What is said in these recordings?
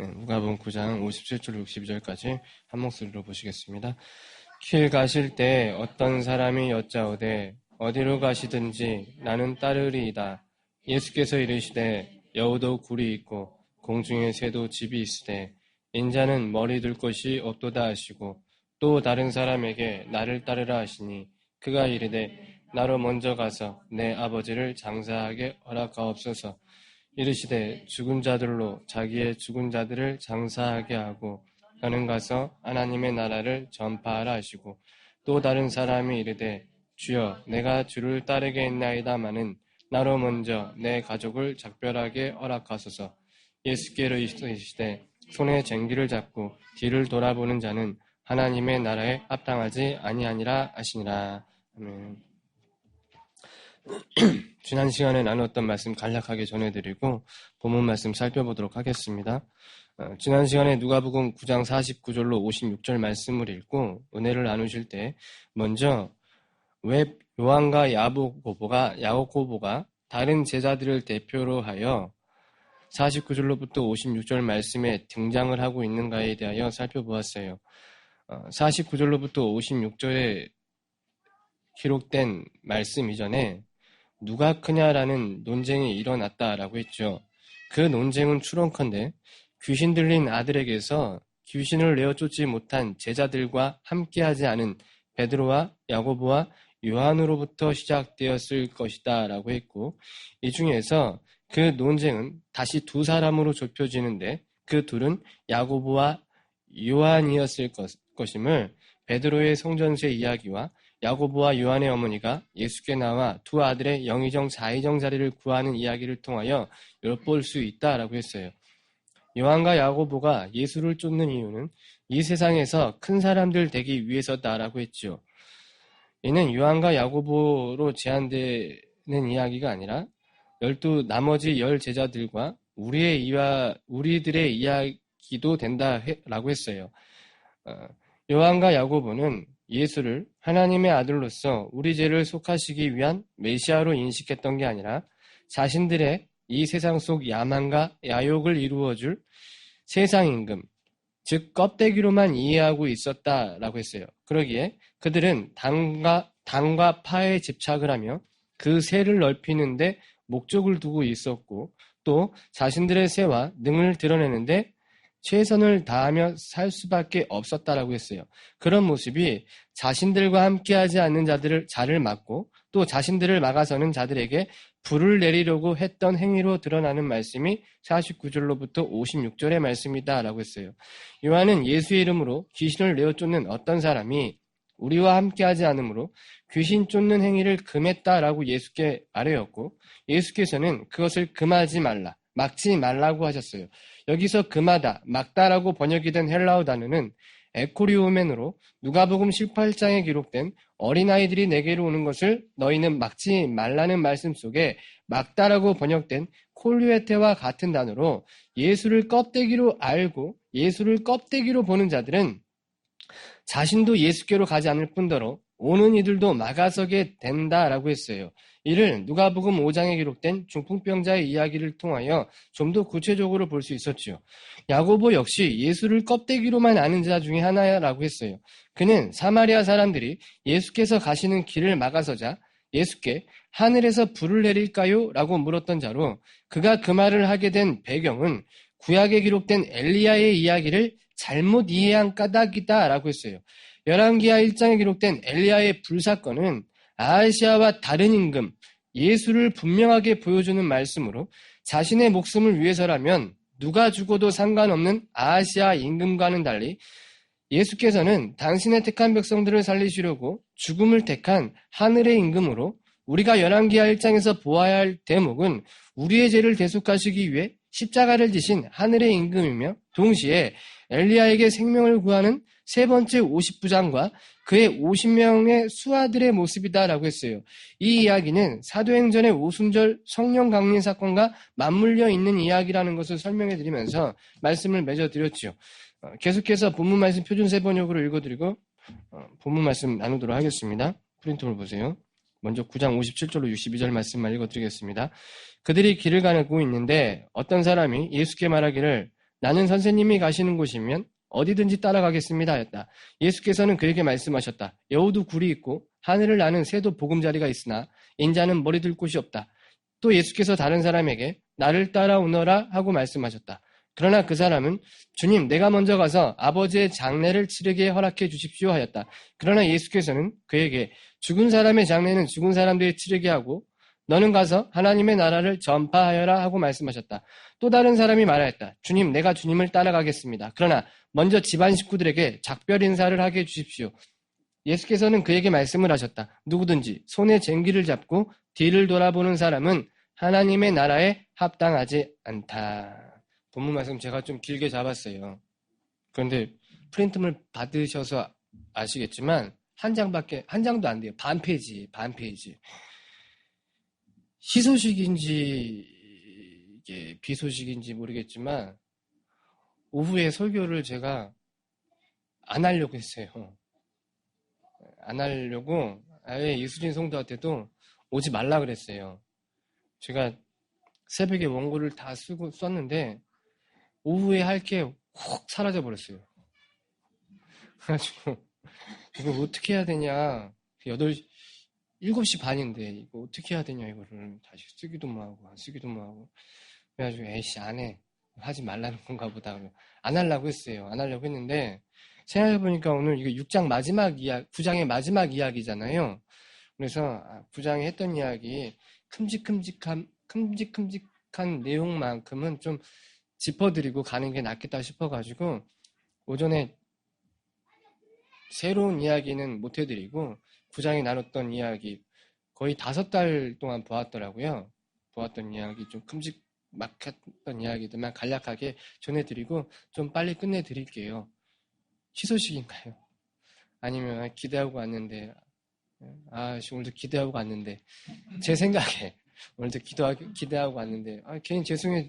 누가복음 9장 57절 62절까지 한 목소리로 보시겠습니다. 길 가실 때 어떤 사람이 여짜오되 어디로 가시든지 나는 따르리이다. 예수께서 이르시되 여우도 굴이 있고 공중에 새도 집이 있으되 인자는 머리 둘 곳이 없도다 하시고 또 다른 사람에게 나를 따르라 하시니 그가 이르되 나로 먼저 가서 내 아버지를 장사하게 허락하옵소서. 이르시되 죽은 자들로 자기의 죽은 자들을 장사하게 하고 너는 가서 하나님의 나라를 전파하라 하시고 또 다른 사람이 이르되 주여 내가 주를 따르게 했나이다마는 나로 먼저 내 가족을 작별하게 허락하소서. 예수께로 이르시되 손에 쟁기를 잡고 뒤를 돌아보는 자는 하나님의 나라에 합당하지 아니하니라 하시니라. 아멘. 지난 시간에 나눴던 말씀 간략하게 전해드리고 본문 말씀 살펴보도록 하겠습니다. 지난 시간에 누가복음 9장 49절로 56절 말씀을 읽고 은혜를 나누실 때 먼저 왜 요한과 야고보가 다른 제자들을 대표로 하여 49절로부터 56절 말씀에 등장을 하고 있는가에 대하여 살펴보았어요. 49절로부터 56절에 기록된 말씀 이전에 누가 크냐라는 논쟁이 일어났다라고 했죠. 그 논쟁은 추론컨대 귀신 들린 아들에게서 귀신을 내어 쫓지 못한 제자들과 함께하지 않은 베드로와 야고보와 요한으로부터 시작되었을 것이다 라고 했고, 이 중에서 그 논쟁은 다시 두 사람으로 좁혀지는데 그 둘은 야고보와 요한이었을 것임을 베드로의 성전세 이야기와 야고보와 요한의 어머니가 예수께 나와 두 아들의 영의정 자의정 자리를 구하는 이야기를 통하여 엿볼 수 있다라고 했어요. 요한과 야고보가 예수를 쫓는 이유는 이 세상에서 큰 사람들 되기 위해서다라고 했죠. 이는 요한과 야고보로 제한되는 이야기가 아니라 나머지 10 제자들과 우리들의 이야기도 된다라고 했어요. 요한과 야고보는 예수를 하나님의 아들로서 우리 죄를 속하시기 위한 메시아로 인식했던 게 아니라 자신들의 이 세상 속 야망과 야욕을 이루어줄 세상 임금, 즉 껍데기로만 이해하고 있었다라고 했어요. 그러기에 그들은 당과 파에 집착을 하며 그 세를 넓히는데 목적을 두고 있었고 또 자신들의 세와 능을 드러내는데 최선을 다하며 살 수밖에 없었다라고 했어요. 그런 모습이 자신들과 함께하지 않는 자를 막고 또 자신들을 막아서는 자들에게 불을 내리려고 했던 행위로 드러나는 말씀이 49절로부터 56절의 말씀이다라고 했어요. 요한은 예수의 이름으로 귀신을 내어 쫓는 어떤 사람이 우리와 함께하지 않으므로 귀신 쫓는 행위를 금했다라고 예수께 말하였고 예수께서는 그것을 금하지 말라, 막지 말라고 하셨어요. 여기서 금하다, 막다라고 번역이 된 헬라어 단어는 에코리오멘으로 누가복음 18장에 기록된 어린아이들이 내게로 오는 것을 너희는 막지 말라는 말씀 속에 막다라고 번역된 콜류에테와 같은 단어로 예수를 껍데기로 알고 예수를 껍데기로 보는 자들은 자신도 예수께로 가지 않을 뿐더러 오는 이들도 막아서게 된다라고 했어요. 이를 누가복음 5장에 기록된 중풍병자의 이야기를 통하여 좀 더 구체적으로 볼 수 있었죠. 야고보 역시 예수를 껍데기로만 아는 자 중에 하나라고 했어요. 그는 사마리아 사람들이 예수께서 가시는 길을 막아서자 예수께 하늘에서 불을 내릴까요? 라고 물었던 자로 그가 그 말을 하게 된 배경은 구약에 기록된 엘리야의 이야기를 잘못 이해한 까닭이다라고 했어요. 열왕기하 1장에 기록된 엘리야의 불사건은 아하시아와 다른 임금, 예수를 분명하게 보여주는 말씀으로 자신의 목숨을 위해서라면 누가 죽어도 상관없는 아하시아 임금과는 달리 예수께서는 당신의 택한 백성들을 살리시려고 죽음을 택한 하늘의 임금으로 우리가 열왕기하 1장에서 보아야 할 대목은 우리의 죄를 대속하시기 위해 십자가를 지신 하늘의 임금이며 동시에 엘리야에게 생명을 구하는 세 번째 50부장과 그의 50명의 수하들의 모습이다라고 했어요. 이 이야기는 사도행전의 오순절 성령 강림 사건과 맞물려 있는 이야기라는 것을 설명해 드리면서 말씀을 맺어드렸죠. 계속해서 본문 말씀 표준세 번역으로 읽어드리고 본문 말씀 나누도록 하겠습니다. 프린트를 보세요. 먼저 9장 57절로 62절 말씀만 읽어드리겠습니다. 그들이 길을 가고 있는데 어떤 사람이 예수께 말하기를 나는 선생님이 가시는 곳이면 어디든지 따라가겠습니다 하였다. 예수께서는 그에게 말씀하셨다. 여우도 굴이 있고 하늘을 나는 새도 보금자리가 있으나 인자는 머리 둘 곳이 없다. 또 예수께서 다른 사람에게 나를 따라오너라 하고 말씀하셨다. 그러나 그 사람은 주님, 내가 먼저 가서 아버지의 장례를 치르게 허락해 주십시오 하였다. 그러나 예수께서는 그에게 죽은 사람의 장례는 죽은 사람들이 치르게 하고 너는 가서 하나님의 나라를 전파하여라 하고 말씀하셨다. 또 다른 사람이 말하였다. 주님, 내가 주님을 따라가겠습니다. 그러나 먼저 집안 식구들에게 작별 인사를 하게 해주십시오. 예수께서는 그에게 말씀을 하셨다. 누구든지 손에 쟁기를 잡고 뒤를 돌아보는 사람은 하나님의 나라에 합당하지 않다. 본문 말씀 제가 좀 길게 잡았어요. 그런데 프린트물 받으셔서 아시겠지만 한 장도 안 돼요. 반 페이지. 희소식인지 이게 비소식인지 모르겠지만 오후에 설교를 제가 안 하려고 했어요. 안 하려고 아예 이수진 성도한테도 오지 말라 그랬어요. 제가 새벽에 원고를 다 썼는데 오후에 할 게 확 사라져 버렸어요. 그래가지고 이거 어떻게 해야 되냐. 7시 반인데 이거 어떻게 해야 되냐 이거를 다시 쓰기도 뭐하고 안 쓰기도 뭐하고 그래가지고 에이씨 안 해. 하지 말라는 건가 보다. 안 하려고 했어요. 안 하려고 했는데 생각해보니까 오늘 이거 6장 마지막 9장의 마지막 이야기잖아요. 그래서 9장에 했던 이야기 큼직큼직한 내용만큼은 좀 짚어드리고 가는 게 낫겠다 싶어가지고 오전에 새로운 이야기는 못 해드리고 9장에 나눴던 이야기 거의 5달 동안 보았더라고요. 보았던 이야기 좀 큼직막했던 이야기들만 간략하게 전해드리고 좀 빨리 끝내드릴게요. 희소식인가요? 아니면 기대하고 왔는데 오늘도 기대하고 왔는데 제 생각에 오늘도 기대하고 왔는데 괜히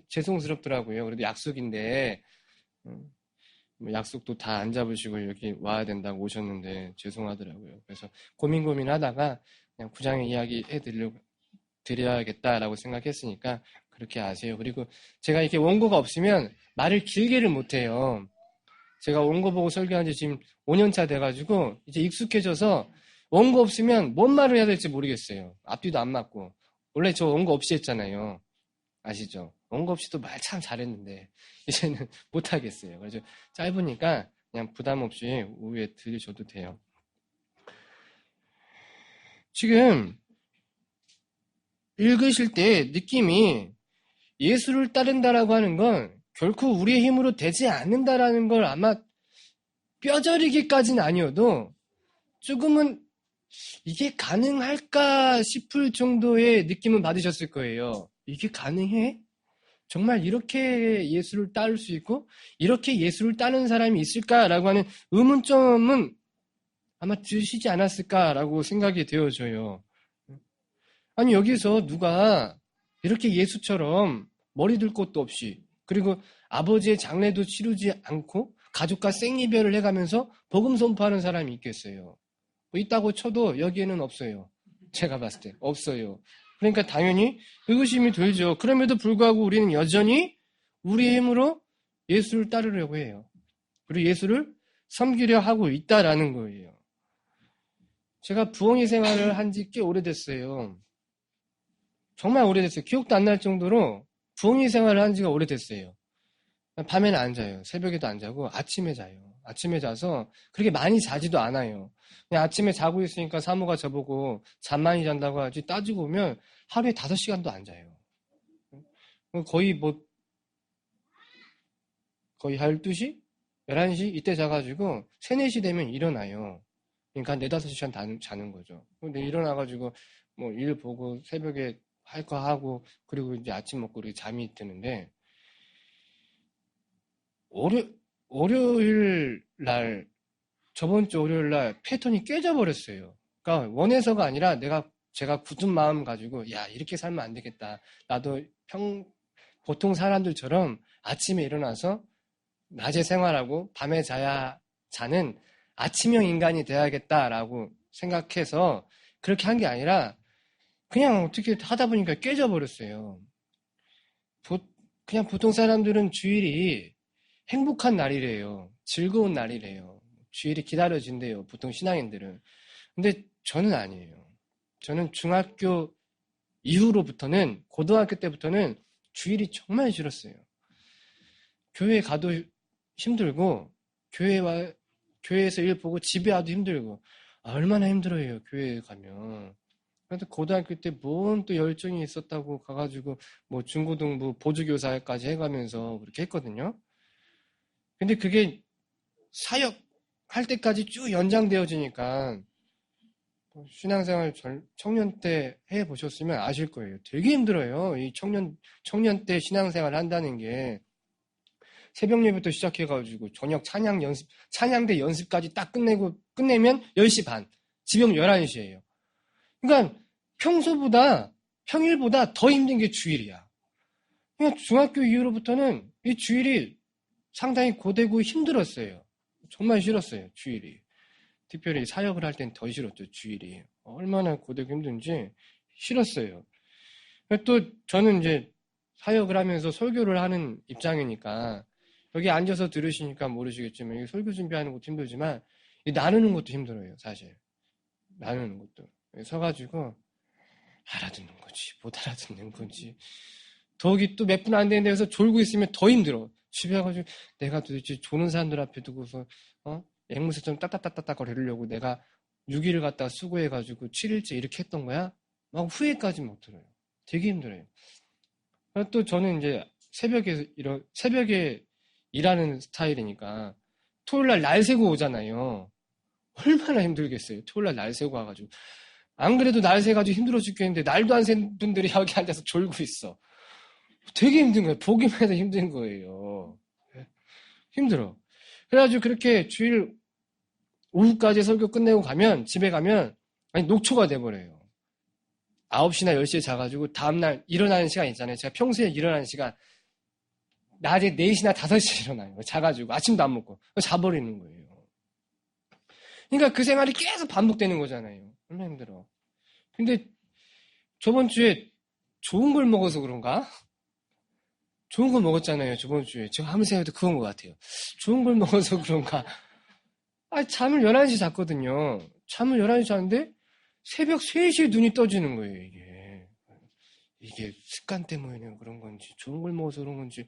죄송스럽더라고요. 그래도 약속인데 약속도 다 안 잡으시고 여기 와야 된다고 오셨는데 죄송하더라고요. 그래서 고민하다가 그냥 9장의 이야기 드려야겠다라고 생각했으니까 그렇게 아세요. 그리고 제가 이렇게 원고가 없으면 말을 길게를 못해요. 제가 원고 보고 설교한 지 지금 5년차 돼가지고 이제 익숙해져서 원고 없으면 뭔 말을 해야 될지 모르겠어요. 앞뒤도 안 맞고. 원래 저 원고 없이 했잖아요. 아시죠? 원고 없이도 말 참 잘했는데 이제는 못하겠어요. 그래서 짧으니까 그냥 부담 없이 오후에 들으셔도 돼요. 지금 읽으실 때 느낌이 예수를 따른다라고 하는 건 결코 우리의 힘으로 되지 않는다라는 걸 아마 뼈저리기까지는 아니어도 조금은 이게 가능할까 싶을 정도의 느낌은 받으셨을 거예요. 이게 가능해? 정말 이렇게 예수를 따를 수 있고 이렇게 예수를 따르는 사람이 있을까라고 하는 의문점은 아마 드시지 않았을까라고 생각이 되어져요. 아니 여기서 누가 이렇게 예수처럼 머리 둘 곳도 없이 그리고 아버지의 장례도 치르지 않고 가족과 생이별을 해가면서 복음 선포하는 사람이 있겠어요. 뭐 있다고 쳐도 여기에는 없어요. 제가 봤을 때 없어요. 그러니까 당연히 의구심이 들죠. 그럼에도 불구하고 우리는 여전히 우리의 힘으로 예수를 따르려고 해요. 그리고 예수를 섬기려 하고 있다라는 거예요. 제가 부흥회 생활을 한 지 꽤 오래됐어요. 정말 오래됐어요. 기억도 안 날 정도로 부흥회 생활을 한 지가 오래됐어요. 밤에는 안 자요. 새벽에도 안 자고 아침에 자요. 아침에 자서 그렇게 많이 자지도 않아요. 그냥 아침에 자고 있으니까 사모가 저보고 잠 많이 잔다고 하지 따지고 보면 하루에 5시간도 안 자요. 거의 12시? 11시? 이때 자가지고 3, 4시 되면 일어나요. 그러니까 한 4, 5시간 자는 거죠. 근데 일어나가지고 뭐 일 보고 새벽에 할 거 하고 그리고 이제 아침 먹고 이렇게 잠이 드는데 월요일 날 저번 주 월요일 날 패턴이 깨져버렸어요. 그러니까 원해서가 아니라 제가 굳은 마음 가지고 야 이렇게 살면 안 되겠다. 나도 보통 사람들처럼 아침에 일어나서 낮에 생활하고 밤에 자는 아침형 인간이 돼야겠다라고 생각해서 그렇게 한 게 아니라 그냥 어떻게 하다 보니까 깨져버렸어요. 그냥 보통 사람들은 주일이 행복한 날이래요. 즐거운 날이래요. 주일이 기다려진대요. 보통 신앙인들은. 근데 저는 아니에요. 저는 중학교 이후로부터는, 고등학교 때부터는 주일이 정말 싫었어요. 교회 가도 힘들고, 교회에서 일 보고 집에 와도 힘들고, 얼마나 힘들어요, 교회에 가면. 그래도 고등학교 때 뭔 또 열정이 있었다고 가가지고, 뭐 중고등부 보조교사까지 해가면서 그렇게 했거든요. 근데 그게 사역할 때까지 쭉 연장되어지니까, 신앙생활 청년 때 해보셨으면 아실 거예요. 되게 힘들어요. 이 청년 때 신앙생활 한다는 게 새벽 예배부터 시작해가지고 저녁 찬양대 연습까지 딱 끝내면 10시 반, 집에 오면 11시예요. 그러니까 평일보다 더 힘든 게 주일이야. 그러니까 중학교 이후로부터는 이 주일이 상당히 고되고 힘들었어요. 정말 싫었어요, 주일이. 특별히 사역을 할 땐 더 싫었죠, 주일이. 얼마나 고되고 힘든지 싫었어요. 또 저는 이제 사역을 하면서 설교를 하는 입장이니까 여기 앉아서 들으시니까 모르시겠지만 설교 준비하는 것도 힘들지만 나누는 것도 힘들어요, 사실. 나누는 것도. 서가지고 알아듣는 거지, 못 알아듣는 거지. 더욱이 또 몇 분 안 되는 데서 졸고 있으면 더 힘들어. 집에 가가지고 내가 도대체 조는 사람들 앞에 두고서 앵무새처럼 따따따따따 거리려고 내가 6일을 갖다가 수고해가지고 7일째 이렇게 했던 거야? 막 후회까지 못 들어요. 되게 힘들어요. 또 저는 이제 새벽에 일하는 스타일이니까 토요일날 날 새고 오잖아요. 얼마나 힘들겠어요. 토요일날 날 새고 와가지고. 안 그래도 날 새가지고 힘들어 죽겠는데 날도 안 샌 분들이 여기 앉아서 졸고 있어. 되게 힘든 거예요. 보기만 해도 힘든 거예요. 힘들어. 그래가지고 그렇게 주일 오후까지 설교 끝내고 집에 가면, 녹초가 돼버려요. 9시나 10시에 자가지고 다음날 일어나는 시간 있잖아요. 제가 평소에 일어나는 시간, 낮에 4시나 5시에 일어나요. 자가지고 아침도 안 먹고 자버리는 거예요. 그러니까 그 생활이 계속 반복되는 거잖아요. 얼마나 힘들어. 근데 저번 주에 좋은 걸 먹어서 그런가? 좋은 걸 먹었잖아요, 저번 주에. 제가 하면서 해도 그건 것 같아요. 좋은 걸 먹어서 그런가? 잠을 11시 잤거든요. 잠을 11시 잤는데 새벽 3시에 눈이 떠지는 거예요, 이게. 이게 습관 때문에 그런 건지, 좋은 걸 먹어서 그런 건지,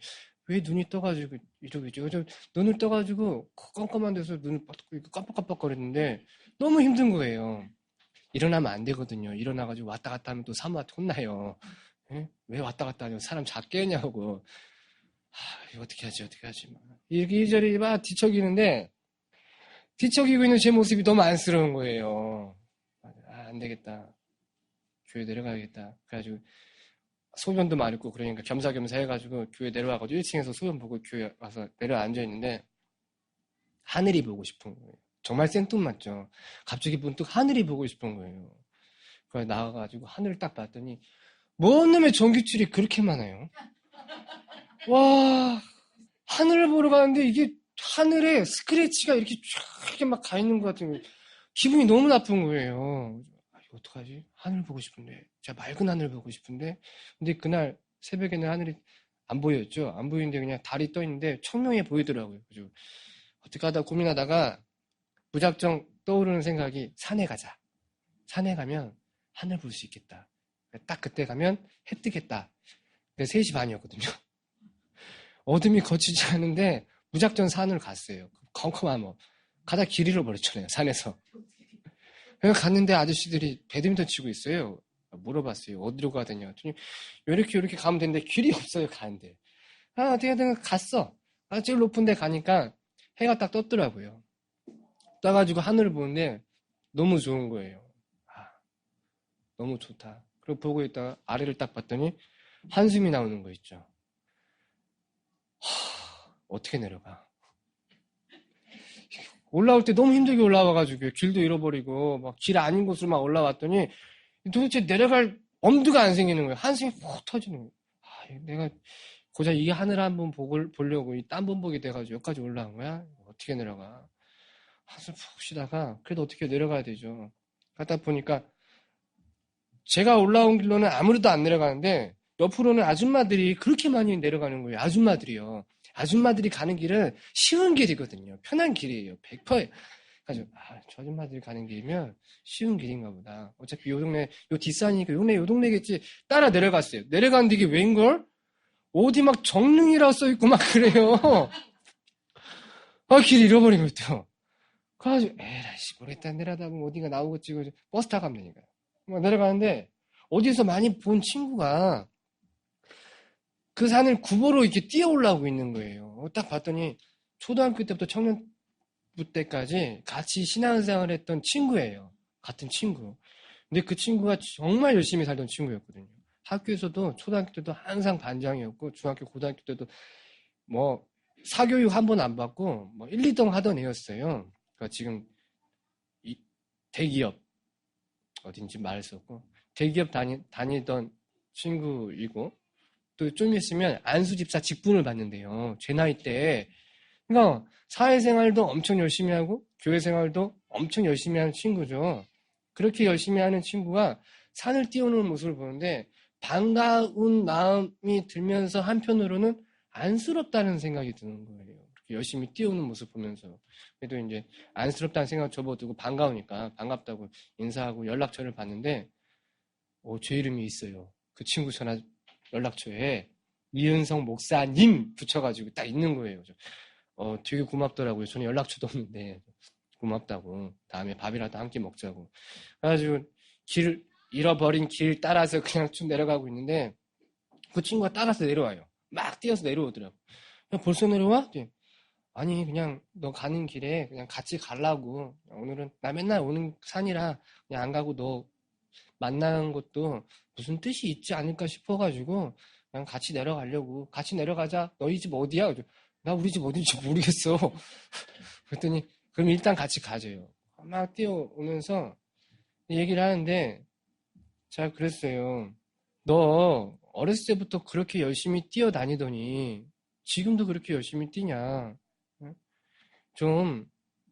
왜 눈이 떠가지고 이러겠죠. 눈을 떠가지고 깜깜한 데서 눈을 깜빡깜빡거리는데 너무 힘든 거예요. 일어나면 안 되거든요. 일어나가지고 왔다 갔다 하면 또 사모한테 혼나요. 왜 왔다 갔다 하냐고 사람 작게 했냐고. 이거 어떻게 하지. 이리저리 막 뒤척이는데 뒤척이고 있는 제 모습이 너무 안쓰러운 거예요. 안 되겠다. 교회 내려가야겠다. 그래가지고 소변도 많이 있고 그러니까 겸사겸사 해가지고 교회 내려와가지고 1층에서 소변 보고 교회 와서 내려앉아있는데 하늘이 보고 싶은 거예요. 정말 생뚱맞죠. 갑자기 문득 하늘이 보고 싶은 거예요. 그래서 나가가지고 하늘을 딱 봤더니 뭔 놈의 전기줄이 그렇게 많아요. 와, 하늘을 보러 가는데 이게 하늘에 스크래치가 이렇게 쫙 막 가 있는 것 같은 기분이 너무 나쁜 거예요. 이거 어떡하지? 하늘 보고 싶은데. 제가 맑은 하늘 보고 싶은데. 근데 그날 새벽에는 하늘이 안 보였죠. 안 보이는데 그냥 달이 떠 있는데 청명해 보이더라고요. 그죠? 어떻게 하다 고민하다가 무작정 떠오르는 생각이 산에 가자. 산에 가면 하늘 볼 수 있겠다. 딱 그때 가면 해 뜨겠다. 근데 3시 반이었거든요. 어둠이 거치지 않은데 무작정 산을 갔어요. 컴컴하면 가다 길 잃어버렸잖아요. 산에서. 갔는데 아저씨들이 배드민턴 치고 있어요. 물어봤어요. 어디로 가야 되냐 했더니 이렇게 가면 되는데 길이 없어요. 가는데. 어떻게든 갔어. 제일 높은 데 가니까 해가 딱 떴더라고요. 떠가지고 하늘을 보는데 너무 좋은 거예요. 너무 좋다. 그리고 보고 있다가 아래를 딱 봤더니 한숨이 나오는 거 있죠. 어떻게 내려가? 올라올 때 너무 힘들게 올라와가지고 길도 잃어버리고 막 길 아닌 곳으로 막 올라왔더니 도대체 내려갈 엄두가 안 생기는 거예요. 한숨이 푹 터지는 거예요. 내가 고작 이 하늘 한번 보려고 이 딴 번 보게 돼가지고 여기까지 올라온 거야? 어떻게 내려가? 한숨 푹 쉬다가 그래도 어떻게 내려가야 되죠. 가다 보니까 제가 올라온 길로는 아무래도 안 내려가는데 옆으로는 아줌마들이 그렇게 많이 내려가는 거예요. 아줌마들이요. 아줌마들이 가는 길은 쉬운 길이거든요. 편한 길이에요. 100%. 그래서 저 아줌마들이 가는 길이면 쉬운 길인가 보다. 어차피 요 동네, 요 뒷산이니까 요 동네겠지. 따라 내려갔어요. 내려가는데 이게 웬걸? 어디 막 정릉이라고 써있고 막 그래요. 길 잃어버린 것도. 그래가지고, 에라이씨, 모르겠다. 내려다 보면 어딘가 나오겠지. 버스 타고 가면 되니까. 막 내려가는데, 어디서 많이 본 친구가 그 산을 굽어로 이렇게 뛰어 올라오고 있는 거예요. 딱 봤더니, 초등학교 때부터 청년부 때까지 같이 신앙생활을 했던 친구예요. 같은 친구. 근데 그 친구가 정말 열심히 살던 친구였거든요. 학교에서도 초등학교 때도 항상 반장이었고, 중학교, 고등학교 때도 뭐, 사교육 한 번 안 받고, 뭐, 1, 2등 하던 애였어요. 그러니까 지금, 대기업, 어딘지 말할 수 없고, 대기업 다니던 친구이고, 또 좀 있으면 안수집사 직분을 받는데요. 제 나이 때. 그러니까, 사회생활도 엄청 열심히 하고, 교회생활도 엄청 열심히 하는 친구죠. 그렇게 열심히 하는 친구가 산을 뛰어오는 모습을 보는데, 반가운 마음이 들면서 한편으로는 안쓰럽다는 생각이 드는 거예요. 그렇게 열심히 뛰어오는 모습 보면서. 그래도 이제 안쓰럽다는 생각 접어두고 반가우니까 반갑다고 인사하고 연락처를 받는데, 제 이름이 있어요. 그 친구 전화 연락처에 이은성 목사님 붙여가지고 딱 있는 거예요. 되게 고맙더라고요. 저는 연락처도 없는데 고맙다고. 다음에 밥이라도 함께 먹자고. 그래가지고 잃어버린 길 따라서 그냥 쭉 내려가고 있는데 그 친구가 따라서 내려와요. 막 뛰어서 내려오더라고. 벌써 내려와? 아니 그냥 너 가는 길에 그냥 같이 가려고. 오늘은 나 맨날 오는 산이라 그냥 안 가고 너 만나는 것도 무슨 뜻이 있지 않을까 싶어가지고 그냥 같이 내려가려고. 같이 내려가자. 너희 집 어디야? 나 우리 집 어딘지 모르겠어. 그랬더니 그럼 일단 같이 가줘요. 막 뛰어오면서 얘기를 하는데 제가 그랬어요. 너 어렸을 때부터 그렇게 열심히 뛰어다니더니 지금도 그렇게 열심히 뛰냐? 좀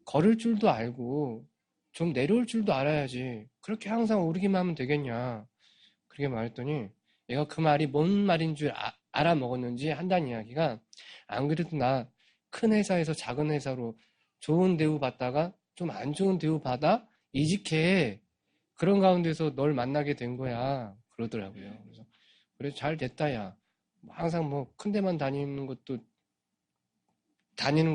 걸을 줄도 알고 좀 내려올 줄도 알아야지. 그렇게 항상 오르기만 하면 되겠냐? 그렇게 말했더니 얘가 그 말이 뭔 말인 줄 알아먹었는지 한다는 이야기가 안 그래도 나 큰 회사에서 작은 회사로 좋은 대우 받다가 좀 안 좋은 대우 받아 이직해. 그런 가운데서 널 만나게 된 거야. 그러더라고요. 그래서 그래 잘 됐다 야. 항상 뭐 큰 데만 다니는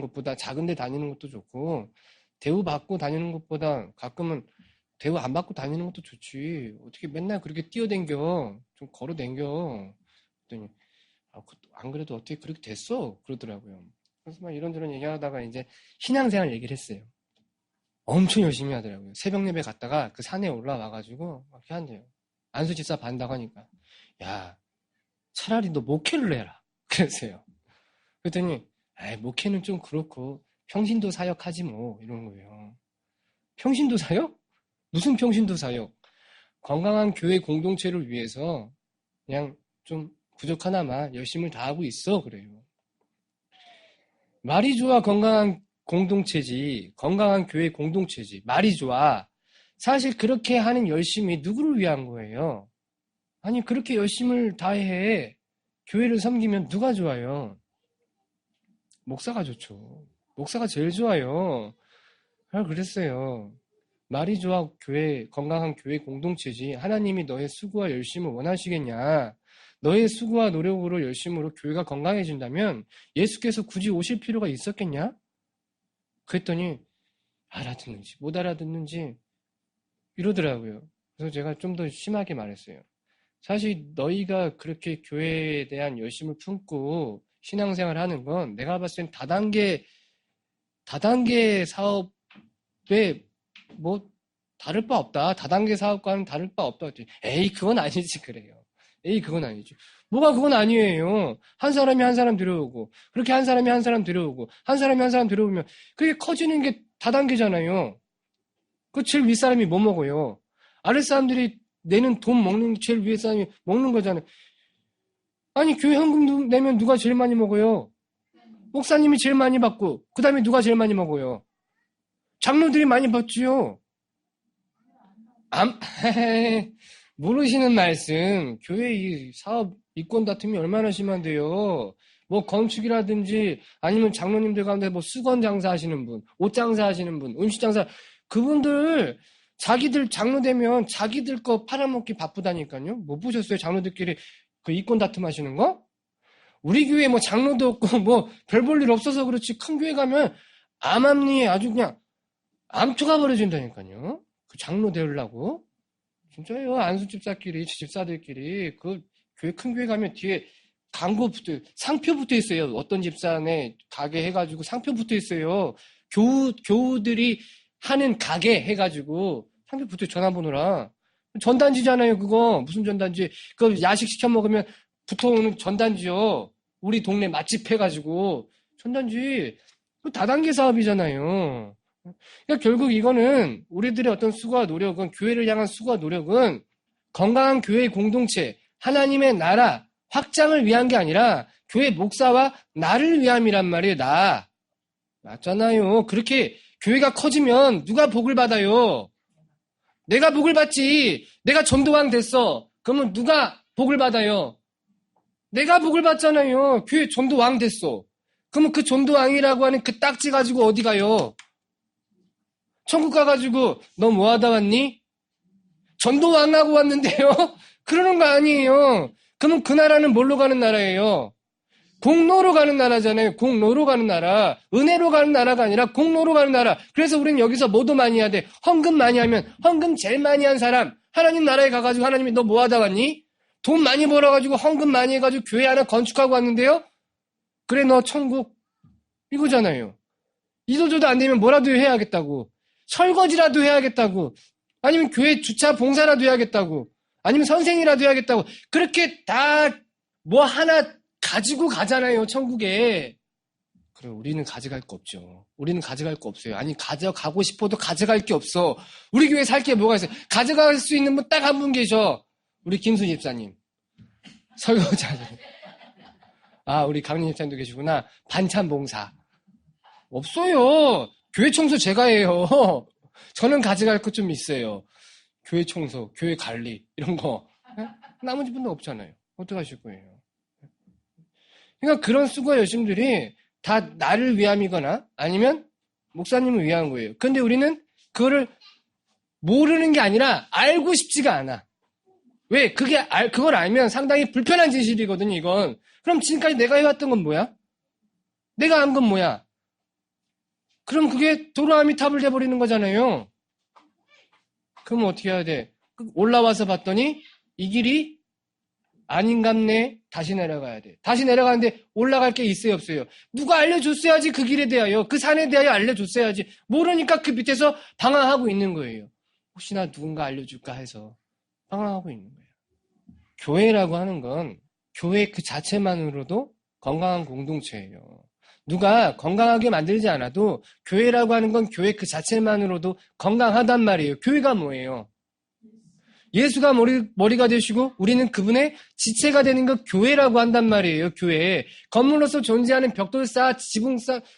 것보다 작은 데 다니는 것도 좋고 대우 받고 다니는 것보다 가끔은 대우 안 받고 다니는 것도 좋지. 어떻게 맨날 그렇게 뛰어댕겨. 좀 걸어댕겨. 그랬더니 안 그래도 어떻게 그렇게 됐어? 그러더라고요. 그래서 막 이런저런 얘기하다가 이제 신앙생활 얘기를 했어요. 엄청 열심히 하더라고요. 새벽 예배 갔다가 그 산에 올라와가지고 막 이렇게 한대요. 안수집사 받는다고 하니까 야 차라리 너 목회를 해라. 그랬어요. 그랬더니 목회는 좀 그렇고 평신도 사역하지 뭐 이런 거예요. 평신도 사역? 무슨 평신도 사역? 건강한 교회 공동체를 위해서 그냥 좀 부족하나마 열심을 다하고 있어 그래요. 말이 좋아 건강한 공동체지, 건강한 교회 공동체지. 말이 좋아. 사실 그렇게 하는 열심이 누구를 위한 거예요? 아니 그렇게 열심을 다해 교회를 섬기면 누가 좋아요? 목사가 좋죠. 목사가 제일 좋아요. 그랬어요. 말이 좋아 건강한 교회 공동체지. 하나님이 너의 수고와 열심을 원하시겠냐? 너의 수고와 노력으로 열심으로 교회가 건강해진다면 예수께서 굳이 오실 필요가 있었겠냐? 그랬더니 알아듣는지 못 알아듣는지 이러더라고요. 그래서 제가 좀 더 심하게 말했어요. 사실 너희가 그렇게 교회에 대한 열심을 품고 신앙생활을 하는 건 내가 봤을 땐 다단계 사업에 뭐 다를 바 없다. 다단계 사업과는 다를 바 없다. 에이 그건 아니지 그래요. 에이 그건 아니지. 뭐가 그건 아니에요. 한 사람이 한 사람 데려오고 그렇게 한 사람이 한 사람 데려오고 한 사람이 한 사람 데려오면 그게 커지는 게 다단계잖아요. 그 제일 윗사람이 뭐 먹어요? 아랫사람들이 내는 돈 먹는 게 제일 위에 사람이 먹는 거잖아요. 아니 교회 헌금 내면 누가 제일 많이 먹어요? 목사님이 제일 많이 받고 그 다음에 누가 제일 많이 먹어요? 장로들이 많이 받지요. 모르시는 말씀. 교회 이 사업 이권 다툼이 얼마나 심한데요. 뭐 건축이라든지 아니면 장로님들 가운데 뭐 수건 장사하시는 분, 옷 장사하시는 분, 음식 장사, 그분들 자기들 장로 되면 자기들 거 팔아먹기 바쁘다니까요. 못 보셨어요? 장로들끼리 그 이권 다툼하시는 거? 우리 교회 뭐 장로도 없고 뭐 별 볼 일 없어서 그렇지 큰 교회 가면 암암리에 아주 그냥 암투가 벌어진다니까요. 그 장로 되려고. 진짜요. 안수집사끼리, 집사들끼리 그 교회 큰 교회 가면 뒤에 광고 상표 붙어 있어요. 어떤 집사네 가게 해가지고 상표 붙어 있어요. 교우들이 하는 가게 해가지고 상표 붙어 전화번호랑 전단지잖아요. 그거 무슨 전단지? 그 야식 시켜 먹으면 붙어오는 전단지요. 우리 동네 맛집 해가지고 전단지 그 다단계 사업이잖아요. 그러니까 결국 이거는 우리들의 어떤 수고와 노력은 교회를 향한 수고와 노력은 건강한 교회 공동체, 하나님의 나라 확장을 위한 게 아니라 교회 목사와 나를 위함이란 말이에요. 나. 맞잖아요. 그렇게 교회가 커지면 누가 복을 받아요? 내가 복을 받지. 내가 전도왕 됐어. 그러면 누가 복을 받아요? 내가 복을 받잖아요. 교회 전도왕 됐어. 그러면 그 전도왕이라고 하는 그 딱지 가지고 어디 가요? 천국 가가지고 너 뭐 하다 왔니? 전도왕하고 왔는데요? 그러는 거 아니에요. 그러면 그 나라는 뭘로 가는 나라예요? 공로로 가는 나라잖아요. 공로로 가는 나라. 은혜로 가는 나라가 아니라 공로로 가는 나라. 그래서 우리는 여기서 뭐도 많이 해야 돼. 헌금 많이 하면 헌금 제일 많이 한 사람 하나님 나라에 가가지고 하나님이 너 뭐 하다 왔니? 돈 많이 벌어가지고 헌금 많이 해가지고 교회 하나 건축하고 왔는데요? 그래 너 천국 이거잖아요. 이도저도 안 되면 뭐라도 해야겠다고. 설거지라도 해야겠다고. 아니면 교회 주차 봉사라도 해야겠다고. 아니면 선생이라도 해야겠다고. 그렇게 다 뭐 하나 가지고 가잖아요, 천국에. 그래, 우리는 가져갈 거 없죠. 우리는 가져갈 거 없어요. 아니, 가져가고 싶어도 가져갈 게 없어. 우리 교회 살 게 뭐가 있어요? 가져갈 수 있는 분 딱 한 분 계셔. 우리 김순 집사님. 설거지하죠. 아, 우리 강림 집사님도 계시구나. 반찬 봉사. 없어요. 교회 청소 제가 해요. 저는 가져갈 거 좀 있어요. 교회 청소, 교회 관리, 이런 거. 나머지 분도 없잖아요. 어떡하실 거예요? 그러니까 그런 수고 열심들이 다 나를 위함이거나 아니면 목사님을 위한 거예요. 근데 우리는 그거를 모르는 게 아니라 알고 싶지가 않아. 왜? 그걸 알면 상당히 불편한 진실이거든요, 이건. 그럼 지금까지 내가 해왔던 건 뭐야? 내가 한 건 뭐야? 그럼 그게 도로아미탑을 돼버리는 거잖아요. 그럼 어떻게 해야 돼? 올라와서 봤더니 이 길이 아닌갑네. 다시 내려가야 돼. 다시 내려가는데 올라갈 게 있어요, 없어요? 누가 알려줬어야지. 그 길에 대하여, 그 산에 대하여 알려줬어야지. 모르니까 그 밑에서 방황하고 있는 거예요. 혹시나 누군가 알려줄까 해서 방황하고 있는 거예요. 교회라고 하는 건 교회 그 자체만으로도 건강한 공동체예요. 누가 건강하게 만들지 않아도 교회라고 하는 건 교회 그 자체만으로도 건강하단 말이에요. 교회가 뭐예요? 예수가 머리가 되시고 우리는 그분의 지체가 되는 것 교회라고 한단 말이에요. 교회. 건물로서 존재하는 벽돌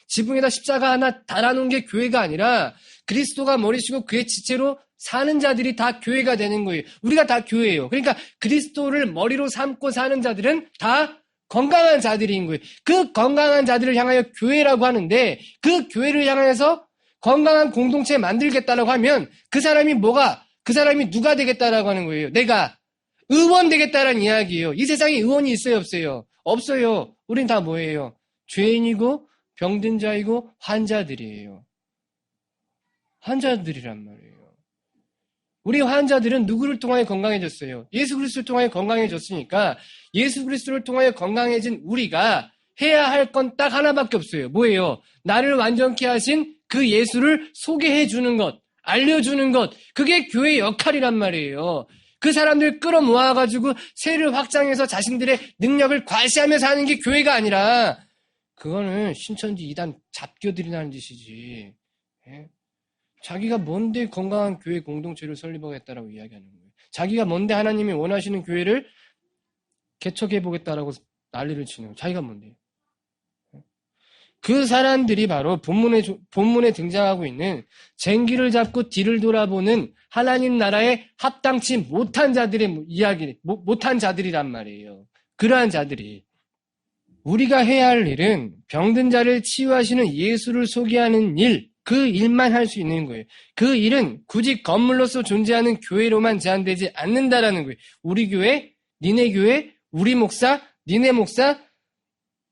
지붕에다 십자가 하나 달아놓은 게 교회가 아니라 그리스도가 머리시고 그의 지체로 사는 자들이 다 교회가 되는 거예요. 우리가 다 교회예요. 그러니까 그리스도를 머리로 삼고 사는 자들은 다 건강한 자들인 거예요. 그 건강한 자들을 향하여 교회라고 하는데 그 교회를 향해서 건강한 공동체 만들겠다라고 하면 그 사람이 누가 되겠다라고 하는 거예요. 내가 의원 되겠다라는 이야기예요. 이 세상에 의원이 있어요, 없어요? 없어요. 우린 다 뭐예요? 죄인이고 병든 자이고 환자들이에요. 환자들이란 말이에요. 우리 환자들은 누구를 통하여 건강해졌어요? 예수 그리스도를 통하여 건강해졌으니까 예수 그리스도를 통하여 건강해진 우리가 해야 할 건 딱 하나밖에 없어요. 뭐예요? 나를 완전케 하신 그 예수를 소개해 주는 것, 알려주는 것, 그게 교회의 역할이란 말이에요. 그 사람들 끌어모아가지고 세를 확장해서 자신들의 능력을 과시하며 사는 게 교회가 아니라 그거는 신천지 이단 잡교들이라는 짓이지. 예? 자기가 뭔데 건강한 교회 공동체를 설립하겠다라고 이야기하는 거예요. 자기가 뭔데 하나님이 원하시는 교회를 개척해보겠다라고 난리를 치는 거예요. 자기가 뭔데. 그 사람들이 바로 본문에 등장하고 있는 쟁기를 잡고 뒤를 돌아보는 하나님 나라에 합당치 못한 자들의 이야기, 못한 자들이란 말이에요. 그러한 자들이. 우리가 해야 할 일은 병든 자를 치유하시는 예수를 소개하는 일, 그 일만 할 수 있는 거예요. 그 일은 굳이 건물로서 존재하는 교회로만 제한되지 않는다라는 거예요. 우리 교회, 니네 교회, 우리 목사, 니네 목사,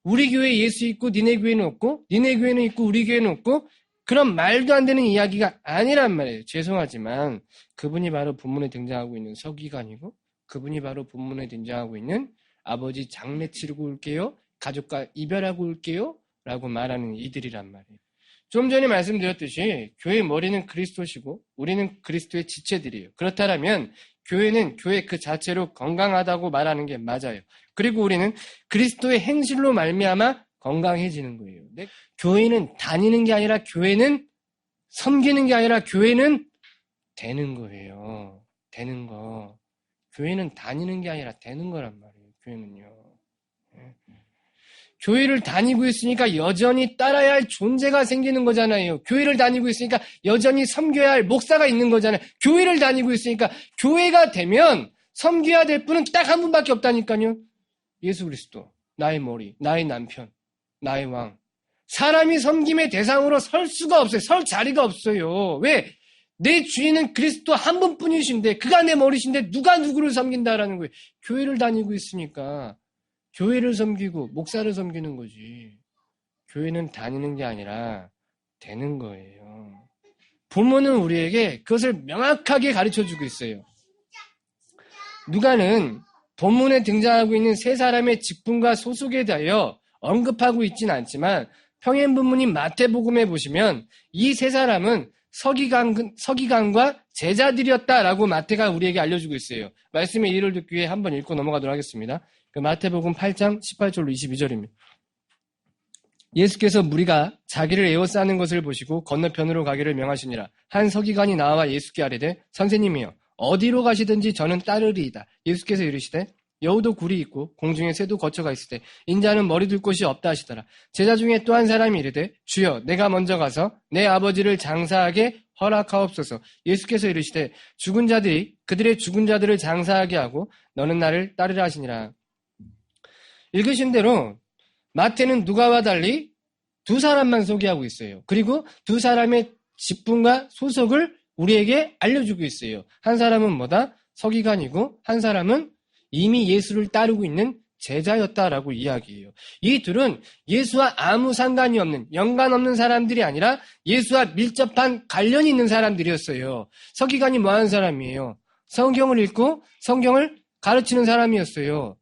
우리 교회 예수 있고 니네 교회는 없고, 니네 교회는 있고 우리 교회는 없고, 그런 말도 안 되는 이야기가 아니란 말이에요. 죄송하지만 그분이 바로 본문에 등장하고 있는 서기관이고, 그분이 바로 본문에 등장하고 있는 아버지 장례 치르고 올게요, 가족과 이별하고 올게요 라고 말하는 이들이란 말이에요. 좀 전에 말씀드렸듯이 교회의 머리는 그리스도시고 우리는 그리스도의 지체들이에요. 그렇다면 교회는 교회 그 자체로 건강하다고 말하는 게 맞아요. 그리고 우리는 그리스도의 행실로 말미암아 건강해지는 거예요. 교회는 다니는 게 아니라, 교회는 섬기는 게 아니라, 교회는 되는 거예요. 되는 거. 교회는 다니는 게 아니라 되는 거란 말이에요. 교회는요. 교회를 다니고 있으니까 여전히 따라야 할 존재가 생기는 거잖아요. 교회를 다니고 있으니까 여전히 섬겨야 할 목사가 있는 거잖아요. 교회를 다니고 있으니까 교회가 되면 섬겨야 될 분은 딱 한 분밖에 없다니까요. 예수 그리스도, 나의 머리, 나의 남편, 나의 왕. 사람이 섬김의 대상으로 설 수가 없어요. 설 자리가 없어요. 왜? 내 주인은 그리스도 한 분뿐이신데, 그가 내 머리신데 누가 누구를 섬긴다라는 거예요. 교회를 다니고 있으니까 교회를 섬기고 목사를 섬기는 거지. 교회는 다니는 게 아니라 되는 거예요. 본문은 우리에게 그것을 명확하게 가르쳐주고 있어요. 누가는 본문에 등장하고 있는 세 사람의 직분과 소속에 대하여 언급하고 있지는 않지만, 평행본문인 마태복음에 보시면 이 세 사람은 서기관과 제자들이었다라고 마태가 우리에게 알려주고 있어요. 말씀의 이해를 듣기 위해 한번 읽고 넘어가도록 하겠습니다. 마태복음 8장 18절로 22절입니다. 예수께서 무리가 자기를 에워싸는 것을 보시고 건너편으로 가기를 명하시니라. 한 서기관이 나와 예수께 아뢰되 선생님이여 어디로 가시든지 저는 따르리이다. 예수께서 이르시되 여우도 굴이 있고 공중에 새도 거처가 있을 때 인자는 머리 둘 곳이 없다 하시더라. 제자 중에 또 한 사람이 이르되 주여 내가 먼저 가서 내 아버지를 장사하게 허락하옵소서. 예수께서 이르시되 죽은 자들이 그들의 죽은 자들을 장사하게 하고 너는 나를 따르라 하시니라. 읽으신 대로 마태는 누가와 달리 두 사람만 소개하고 있어요. 그리고 두 사람의 직분과 소속을 우리에게 알려주고 있어요. 한 사람은 뭐다? 서기관이고 한 사람은 이미 예수를 따르고 있는 제자였다라고 이야기해요. 이 둘은 예수와 아무 상관이 없는, 연관 없는 사람들이 아니라 예수와 밀접한 관련이 있는 사람들이었어요. 서기관이 뭐 하는 사람이에요? 성경을 읽고 성경을 가르치는 사람이었어요.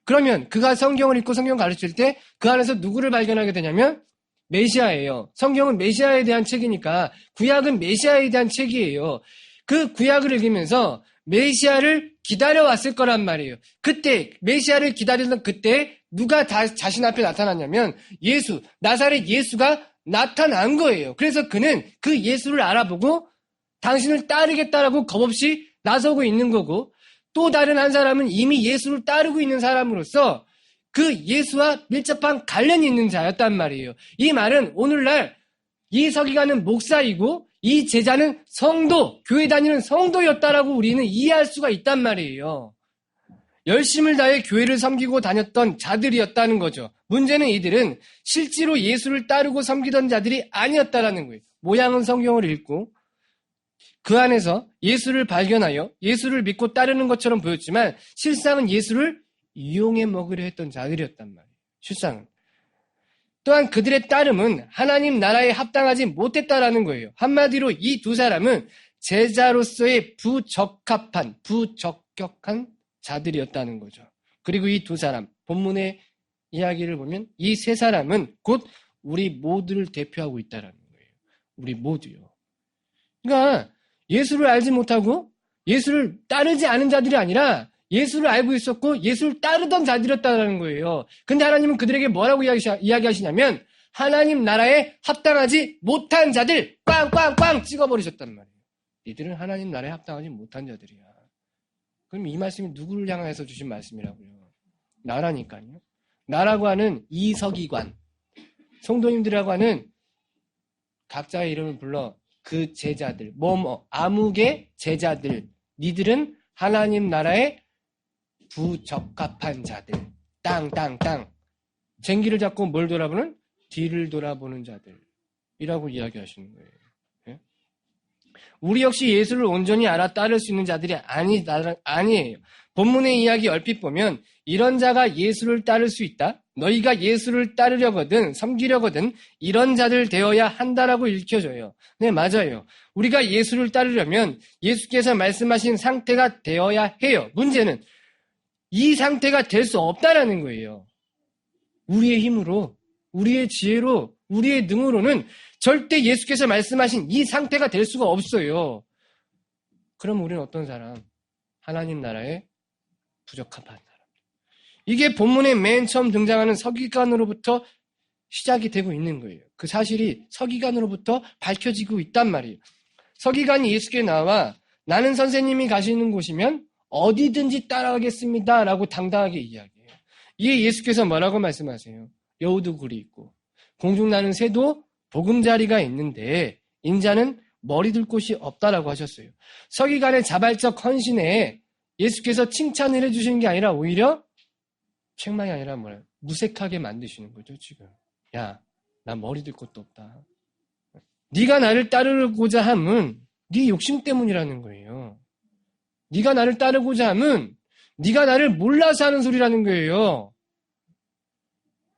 그러면 그가 성경을 읽고 성경을 가르칠 때 그 안에서 누구를 발견하게 되냐면 메시아예요. 성경은 메시아에 대한 책이니까 구약은 메시아에 대한 책이에요. 그 구약을 읽으면서 메시아를 기다려왔을 거란 말이에요. 그때 메시아를 기다리던 그때 누가 자신 앞에 나타났냐면 예수, 나사렛 예수가 나타난 거예요. 그래서 그는 그 예수를 알아보고 당신을 따르겠다라고 겁없이 나서고 있는 거고, 또 다른 한 사람은 이미 예수를 따르고 있는 사람으로서 그 예수와 밀접한 관련이 있는 자였단 말이에요. 이 말은 오늘날 이 서기관은 목사이고 이 제자는 성도, 교회 다니는 성도였다라고 우리는 이해할 수가 있단 말이에요. 열심을 다해 교회를 섬기고 다녔던 자들이었다는 거죠. 문제는 이들은 실제로 예수를 따르고 섬기던 자들이 아니었다라는 거예요. 모양은 성경을 읽고 그 안에서 예수를 발견하여 예수를 믿고 따르는 것처럼 보였지만 실상은 예수를 이용해 먹으려 했던 자들이었단 말이에요. 실상은. 또한 그들의 따름은 하나님 나라에 합당하지 못했다라는 거예요. 한마디로 이 두 사람은 제자로서의 부적격한 자들이었다는 거죠. 그리고 이 두 사람, 본문의 이야기를 보면 이 세 사람은 곧 우리 모두를 대표하고 있다라는 거예요. 우리 모두요. 그러니까 예수를 알지 못하고 예수를 따르지 않은 자들이 아니라 예수를 알고 있었고 예수를 따르던 자들이었다는 거예요. 근데 하나님은 그들에게 뭐라고 이야기하시냐면 하나님 나라에 합당하지 못한 자들 꽝꽝꽝 찍어버리셨단 말이에요. 이들은 하나님 나라에 합당하지 못한 자들이야. 그럼 이 말씀이 누구를 향해서 주신 말씀이라고요? 나라니까요. 나라고 하는 이 서기관, 성도님들이라고 하는 각자의 이름을 불러 그 제자들, 아무개 제자들, 니들은 하나님 나라에 부적합한 자들, 땅. 쟁기를 잡고 뭘 돌아보는? 뒤를 돌아보는 자들이라고 이야기하시는 거예요. 예? 우리 역시 예수를 온전히 알아 따를 수 있는 자들이 아니에요. 본문의 이야기 얼핏 보면 이런 자가 예수를 따를 수 있다. 너희가 예수를 따르려거든 섬기려거든 이런 자들 되어야 한다라고 읽혀져요. 네, 맞아요. 우리가 예수를 따르려면 예수께서 말씀하신 상태가 되어야 해요. 문제는 이 상태가 될 수 없다라는 거예요. 우리의 힘으로, 우리의 지혜로, 우리의 능으로는 절대 예수께서 말씀하신 이 상태가 될 수가 없어요. 그럼 우리는 어떤 사람? 하나님 나라에 부적합한 사람. 이게 본문에 맨 처음 등장하는 서기관으로부터 시작이 되고 있는 거예요. 그 사실이 서기관으로부터 밝혀지고 있단 말이에요. 서기관이 예수께 나와 나는 선생님이 가시는 곳이면 어디든지 따라가겠습니다 라고 당당하게 이야기해요. 이에 예수께서 뭐라고 말씀하세요? 여우도 굴이 있고 공중 나는 새도 보금자리가 있는데 인자는 머리 둘 곳이 없다라고 하셨어요. 서기관의 자발적 헌신에 예수께서 칭찬을 해주시는 게 아니라 오히려 책망이 아니라 뭐야? 무색하게 만드시는 거죠, 지금. 야, 나 머리 들 곳도 없다. 네가 나를 따르고자 함은 네 욕심 때문이라는 거예요. 네가 나를 따르고자 함은 네가 나를 몰라서 하는 소리라는 거예요.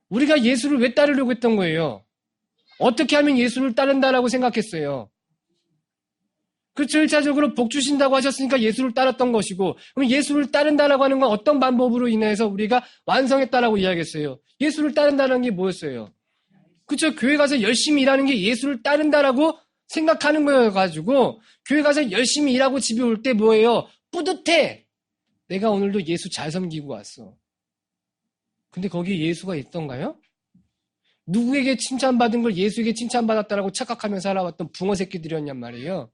우리가 예수를 왜 따르려고 했던 거예요? 어떻게 하면 예수를 따른다라고 생각했어요? 그렇죠. 1차적으로 복 주신다고 하셨으니까 예수를 따랐던 것이고, 그럼 예수를 따른다라고 하는 건 어떤 방법으로 인해서 우리가 완성했다라고 이야기했어요? 예수를 따른다는 게 뭐였어요? 그렇죠. 교회 가서 열심히 일하는 게 예수를 따른다라고 생각하는 거여가지고, 교회 가서 열심히 일하고 집에 올 때 뭐예요? 뿌듯해! 내가 오늘도 예수 잘 섬기고 왔어. 근데 거기에 예수가 있던가요? 누구에게 칭찬받은 걸 예수에게 칭찬받았다라고 착각하며 살아왔던 붕어 새끼들이었냔 말이에요.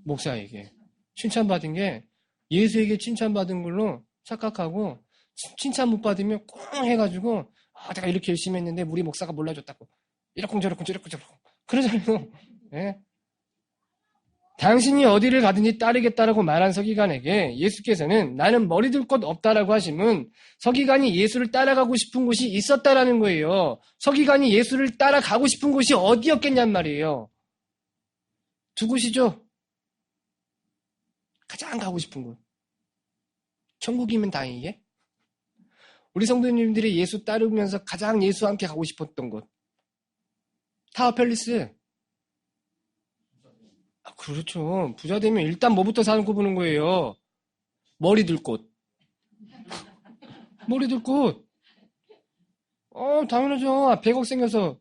목사에게 칭찬받은 게 예수에게 칭찬받은 걸로 착각하고 칭찬 못 받으면 꽁 해가지고 내가 이렇게 열심히 했는데 우리 목사가 몰라줬다고 이렇쿵저렇쿵 저렇쿵저렇쿵 그러잖아요. 네? 당신이 어디를 가든지 따르겠다라고 말한 서기관에게 예수께서는 나는 머리 둘 곳 없다라고 하시면 서기관이 예수를 따라가고 싶은 곳이 있었다라는 거예요. 서기관이 예수를 따라가고 싶은 곳이 어디였겠냔 말이에요. 두 곳이죠. 가장 가고 싶은 곳. 천국이면 다행이게. 우리 성도님들이 예수 따르면서 가장 예수와 함께 가고 싶었던 곳. 타워 팰리스. 그렇죠. 부자 되면 일단 뭐부터 사놓고 보는 거예요? 머리 둘 곳. 머리 둘 곳. 당연하죠. 100억 생겨서.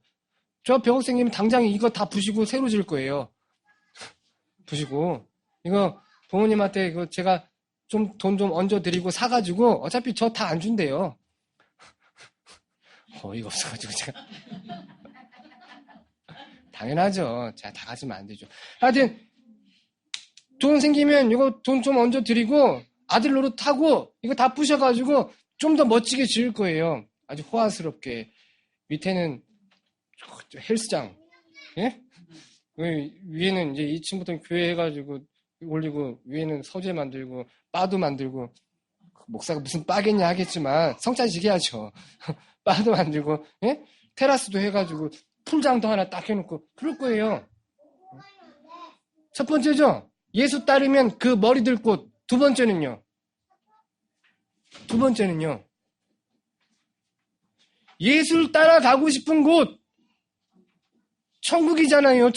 저 100억 생기면 당장 이거 다 부시고 새로 지을 거예요. 부시고. 이거 부모님한테 이거 제가 좀 돈 좀 얹어드리고 사가지고 어차피 저 다 안 준대요. 어이가 없어가지고 제가. 당연하죠. 제가 다 가지면 안 되죠. 하여튼 돈 생기면 이거 돈 좀 얹어드리고 아들 노릇하고 이거 다 부셔가지고 좀 더 멋지게 지을 거예요. 아주 호화스럽게. 밑에는 헬스장. 예? 위에는 이제 2층부터 교회 해가지고 올리고 위에는 서재 만들고 바도 만들고 목사가 무슨 바겠냐 하겠지만 성찬식 해야죠. 바도 만들고 예? 테라스도 해가지고 풀장도 하나 딱 해놓고 그럴 거예요. 첫 번째죠. 예수 따르면 그 머리 들 곳. 두 번째는요. 예수를 따라가고 싶은 곳. 천국이잖아요.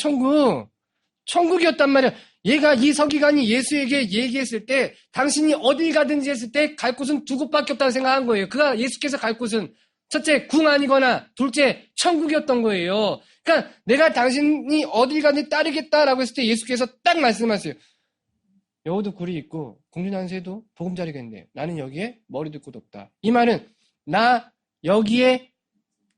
천국이었단 말이야. 얘가 이 서기관이 예수에게 얘기했을 때 당신이 어딜 가든지 했을 때 갈 곳은 두 곳밖에 없다고 생각한 거예요. 그가 예수께서 갈 곳은 첫째 궁 아니거나 둘째 천국이었던 거예요. 그러니까 내가 당신이 어딜 가든지 따르겠다라고 했을 때 예수께서 딱 말씀하세요. 여우도 굴이 있고 공중나는 새도 보금자리가 있는데 나는 여기에 머리 둘 곳 없다. 이 말은 나 여기에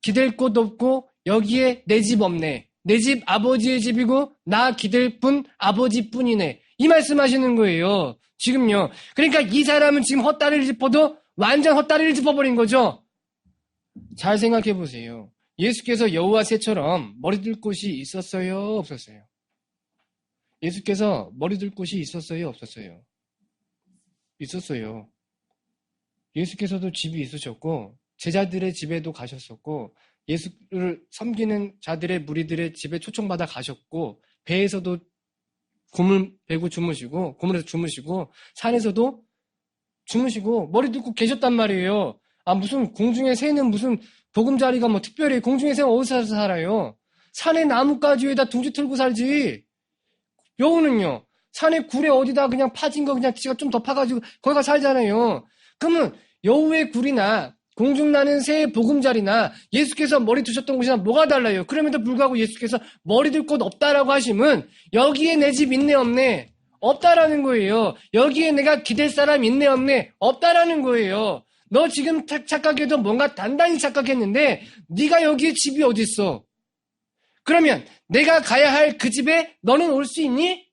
기댈 곳 없고 여기에 내 집 없네. 내 집 아버지의 집이고 나 기댈 뿐 아버지뿐이네. 이 말씀하시는 거예요. 지금요. 그러니까 이 사람은 지금 헛다리를 짚어도 완전 헛다리를 짚어버린 거죠. 잘 생각해 보세요. 예수께서 여우와 새처럼 머리 둘 곳이 있었어요? 없었어요? 예수께서 머리 둘 곳이 있었어요? 없었어요? 있었어요. 예수께서도 집이 있으셨고 제자들의 집에도 가셨었고 예수를 섬기는 자들의 무리들의 집에 초청받아 가셨고 배에서도 고물 베고 주무시고 고물에서 주무시고 산에서도 주무시고 머리 듣고 계셨단 말이에요. 무슨 공중에 새는 무슨 보금자리가 뭐 특별히 공중에 새는 어디서 살아요? 산에 나뭇가지 위에다 둥지 틀고 살지. 여우는요. 산에 굴에 어디다 그냥 파진 거 그냥 지가 좀 더 파가지고 거기가 살잖아요. 그러면 여우의 굴이나 공중 나는 새의 보금자리나 예수께서 머리 두셨던 곳이나 뭐가 달라요? 그럼에도 불구하고 예수께서 머리 둘 곳 없다라고 하시면 여기에 내 집 있네 없네? 없다라는 거예요. 여기에 내가 기댈 사람 있네 없네? 없다라는 거예요. 너 지금 착각해도 뭔가 단단히 착각했는데 네가 여기에 집이 어디 있어? 그러면 내가 가야 할 그 집에 너는 올 수 있니?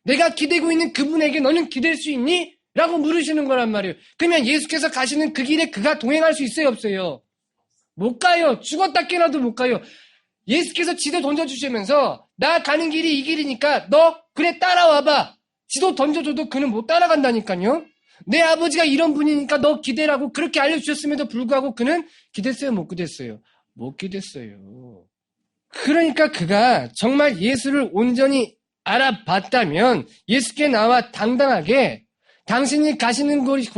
내가 기대고 있는 그분에게 너는 기댈 수 있니? 라고 물으시는 거란 말이에요. 그러면 예수께서 가시는 그 길에 그가 동행할 수 있어요 없어요? 못 가요. 죽었다 깨어나도 못 가요. 예수께서 지도 던져주시면서 나 가는 길이 이 길이니까 너 그래 따라와봐. 지도 던져줘도 그는 못 따라간다니까요. 내 아버지가 이런 분이니까 너 기대라고 그렇게 알려주셨음에도 불구하고 그는 기댔어요 못 기댔어요? 못 기댔어요. 그러니까 그가 정말 예수를 온전히 알아봤다면 예수께 나와 당당하게 당신이 가시는 곳이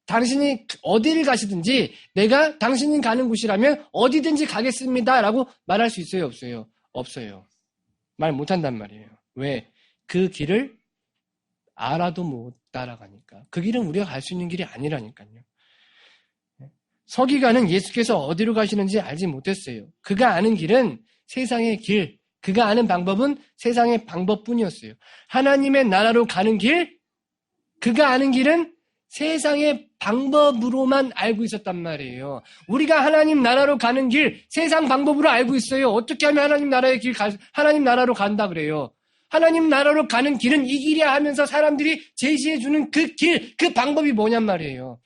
당신이 어디를 가시든지 내가 당신이 가는 곳이라면 어디든지 가겠습니다 라고 말할 수 있어요 없어요? 없어요. 말 못한단 말이에요. 왜? 그 길을 알아도 못 따라가니까. 그 길은 우리가 갈 수 있는 길이 아니라니까요. 서기관은 예수께서 어디로 가시는지 알지 못했어요. 그가 아는 길은 세상의 길, 그가 아는 방법은 세상의 방법뿐이었어요. 하나님의 나라로 가는 길, 그가 아는 길은 세상의 방법으로만 알고 있었단 말이에요. 우리가 하나님 나라로 가는 길, 세상 방법으로 알고 있어요. 어떻게 하면 하나님 나라의 길, 하나님 나라로 간다 그래요. 하나님 나라로 가는 길은 이 길이야 하면서 사람들이 제시해주는 그 길, 그 방법이 뭐냔 말이에요.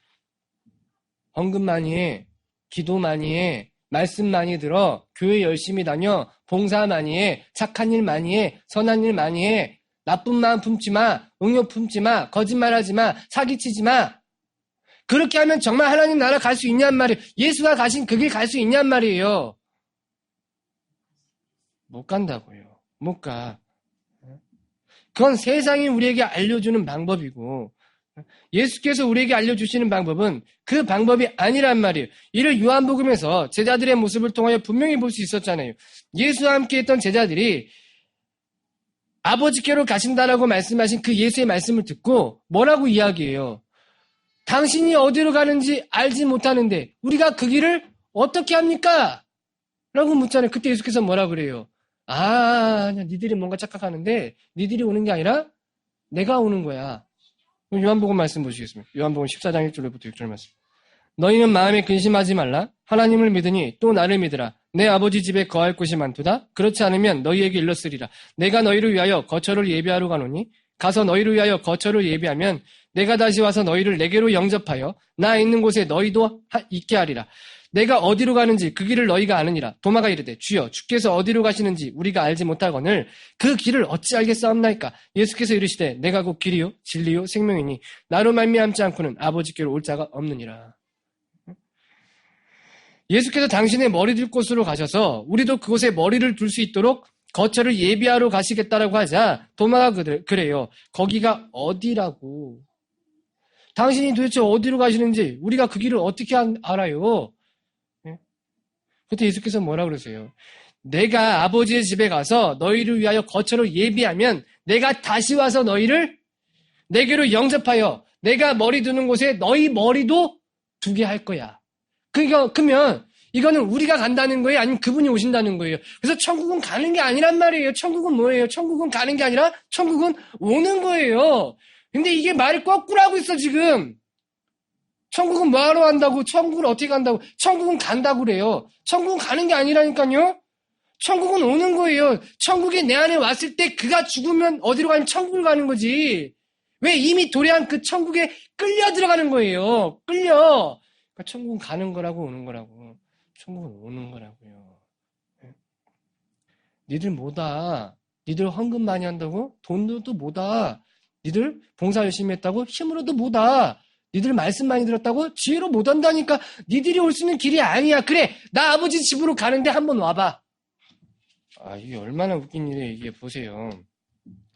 헌금 많이 해, 기도 많이 해, 말씀 많이 들어, 교회 열심히 다녀, 봉사 많이 해, 착한 일 많이 해, 선한 일 많이 해, 나쁜 마음 품지 마, 응욕 품지 마, 거짓말하지 마, 사기치지 마. 그렇게 하면 정말 하나님 나라 갈 수 있냔 말이에요. 예수가 가신 그 길 갈 수 있냔 말이에요. 못 간다고요. 못 가. 그건 세상이 우리에게 알려주는 방법이고 예수께서 우리에게 알려주시는 방법은 그 방법이 아니란 말이에요. 이를 요한복음에서 제자들의 모습을 통하여 분명히 볼 수 있었잖아요. 예수와 함께 했던 제자들이 아버지께로 가신다라고 말씀하신 그 예수의 말씀을 듣고 뭐라고 이야기해요? 당신이 어디로 가는지 알지 못하는데 우리가 그 길을 어떻게 합니까? 라고 묻잖아요. 그때 예수께서 뭐라 그래요? 니들이 뭔가 착각하는데 니들이 오는 게 아니라 내가 오는 거야. 요한복음 말씀 보시겠습니다. 요한복음 14장 1절부터 6절 말씀. 너희는 마음에 근심하지 말라. 하나님을 믿으니 또 나를 믿으라. 내 아버지 집에 거할 곳이 많도다. 그렇지 않으면 너희에게 일렀으리라. 내가 너희를 위하여 거처를 예비하러 가노니 가서 너희를 위하여 거처를 예비하면 내가 다시 와서 너희를 내게로 영접하여 나 있는 곳에 너희도 있게 하리라. 내가 어디로 가는지 그 길을 너희가 아느니라. 도마가 이르되 주여 주께서 어디로 가시는지 우리가 알지 못하거늘 그 길을 어찌 알겠사옵나이까. 예수께서 이르시되 내가 곧 길이요 진리요 생명이니 나로 말미암지 않고는 아버지께로 올 자가 없느니라. 예수께서 당신의 머리 둘 곳으로 가셔서 우리도 그곳에 머리를 둘 수 있도록 거처를 예비하러 가시겠다라고 하자 도마가 그래요. 거기가 어디라고. 당신이 도대체 어디로 가시는지 우리가 그 길을 어떻게 알아요? 그때 예수께서 뭐라 그러세요? 내가 아버지의 집에 가서 너희를 위하여 거처를 예비하면 내가 다시 와서 너희를 내게로 영접하여 내가 머리 두는 곳에 너희 머리도 두게 할 거야. 그러면 이거는 우리가 간다는 거예요? 아니면 그분이 오신다는 거예요? 그래서 천국은 가는 게 아니란 말이에요. 천국은 뭐예요? 천국은 가는 게 아니라 천국은 오는 거예요. 근데 이게 말을 거꾸로 하고 있어 지금. 천국은 뭐하러 간다고? 천국을 어떻게 간다고? 천국은 간다고 그래요. 천국은 가는 게 아니라니까요. 천국은 오는 거예요. 천국이 내 안에 왔을 때 그가 죽으면 어디로 가면 천국을 가는 거지. 왜 이미 도래한 그 천국에 끌려 들어가는 거예요. 끌려. 그러니까 천국은 가는 거라고 오는 거라고. 천국은 오는 거라고요. 니들 뭐다. 니들 헌금 많이 한다고? 돈으로도 뭐다. 니들 봉사 열심히 했다고? 힘으로도 뭐다. 니들 말씀 많이 들었다고? 지혜로 못 한다니까. 니들이 올 수 있는 길이 아니야. 그래, 나 아버지 집으로 가는데 한번 와봐. 이게 얼마나 웃긴 일이에요. 이게 보세요.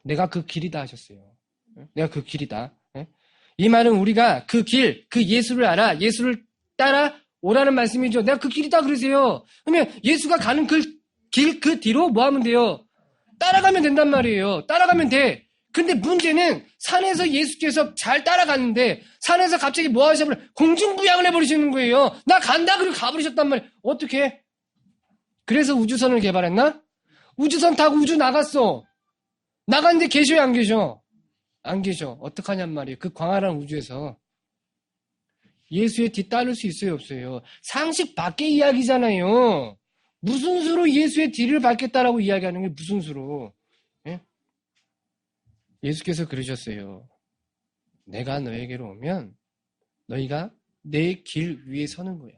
내가 그 길이다 하셨어요. 내가 그 길이다. 이 말은 우리가 그 길, 그 예수를 알아. 예수를 따라 오라는 말씀이죠. 내가 그 길이다 그러세요. 그러면 예수가 가는 그 길, 그 뒤로 뭐 하면 돼요? 따라가면 된단 말이에요. 따라가면 돼. 근데 문제는 산에서 예수께서 잘 따라갔는데 산에서 갑자기 뭐 하셔버려? 공중부양을 해버리시는 거예요. 나 간다 그리고 가버리셨단 말이에요. 어떻게? 그래서 우주선을 개발했나? 우주선 타고 우주 나갔어. 나갔는데 계셔요 안 계셔? 안 계셔. 어떡하냔 말이에요. 그 광활한 우주에서 예수의 뒤 따를 수 있어요 없어요? 상식 밖의 이야기잖아요. 무슨 수로 예수의 뒤를 밟겠다라고 이야기하는 게 무슨 수로? 예? 예수께서 그러셨어요. 내가 너에게로 오면 너희가 내 길 위에 서는 거야.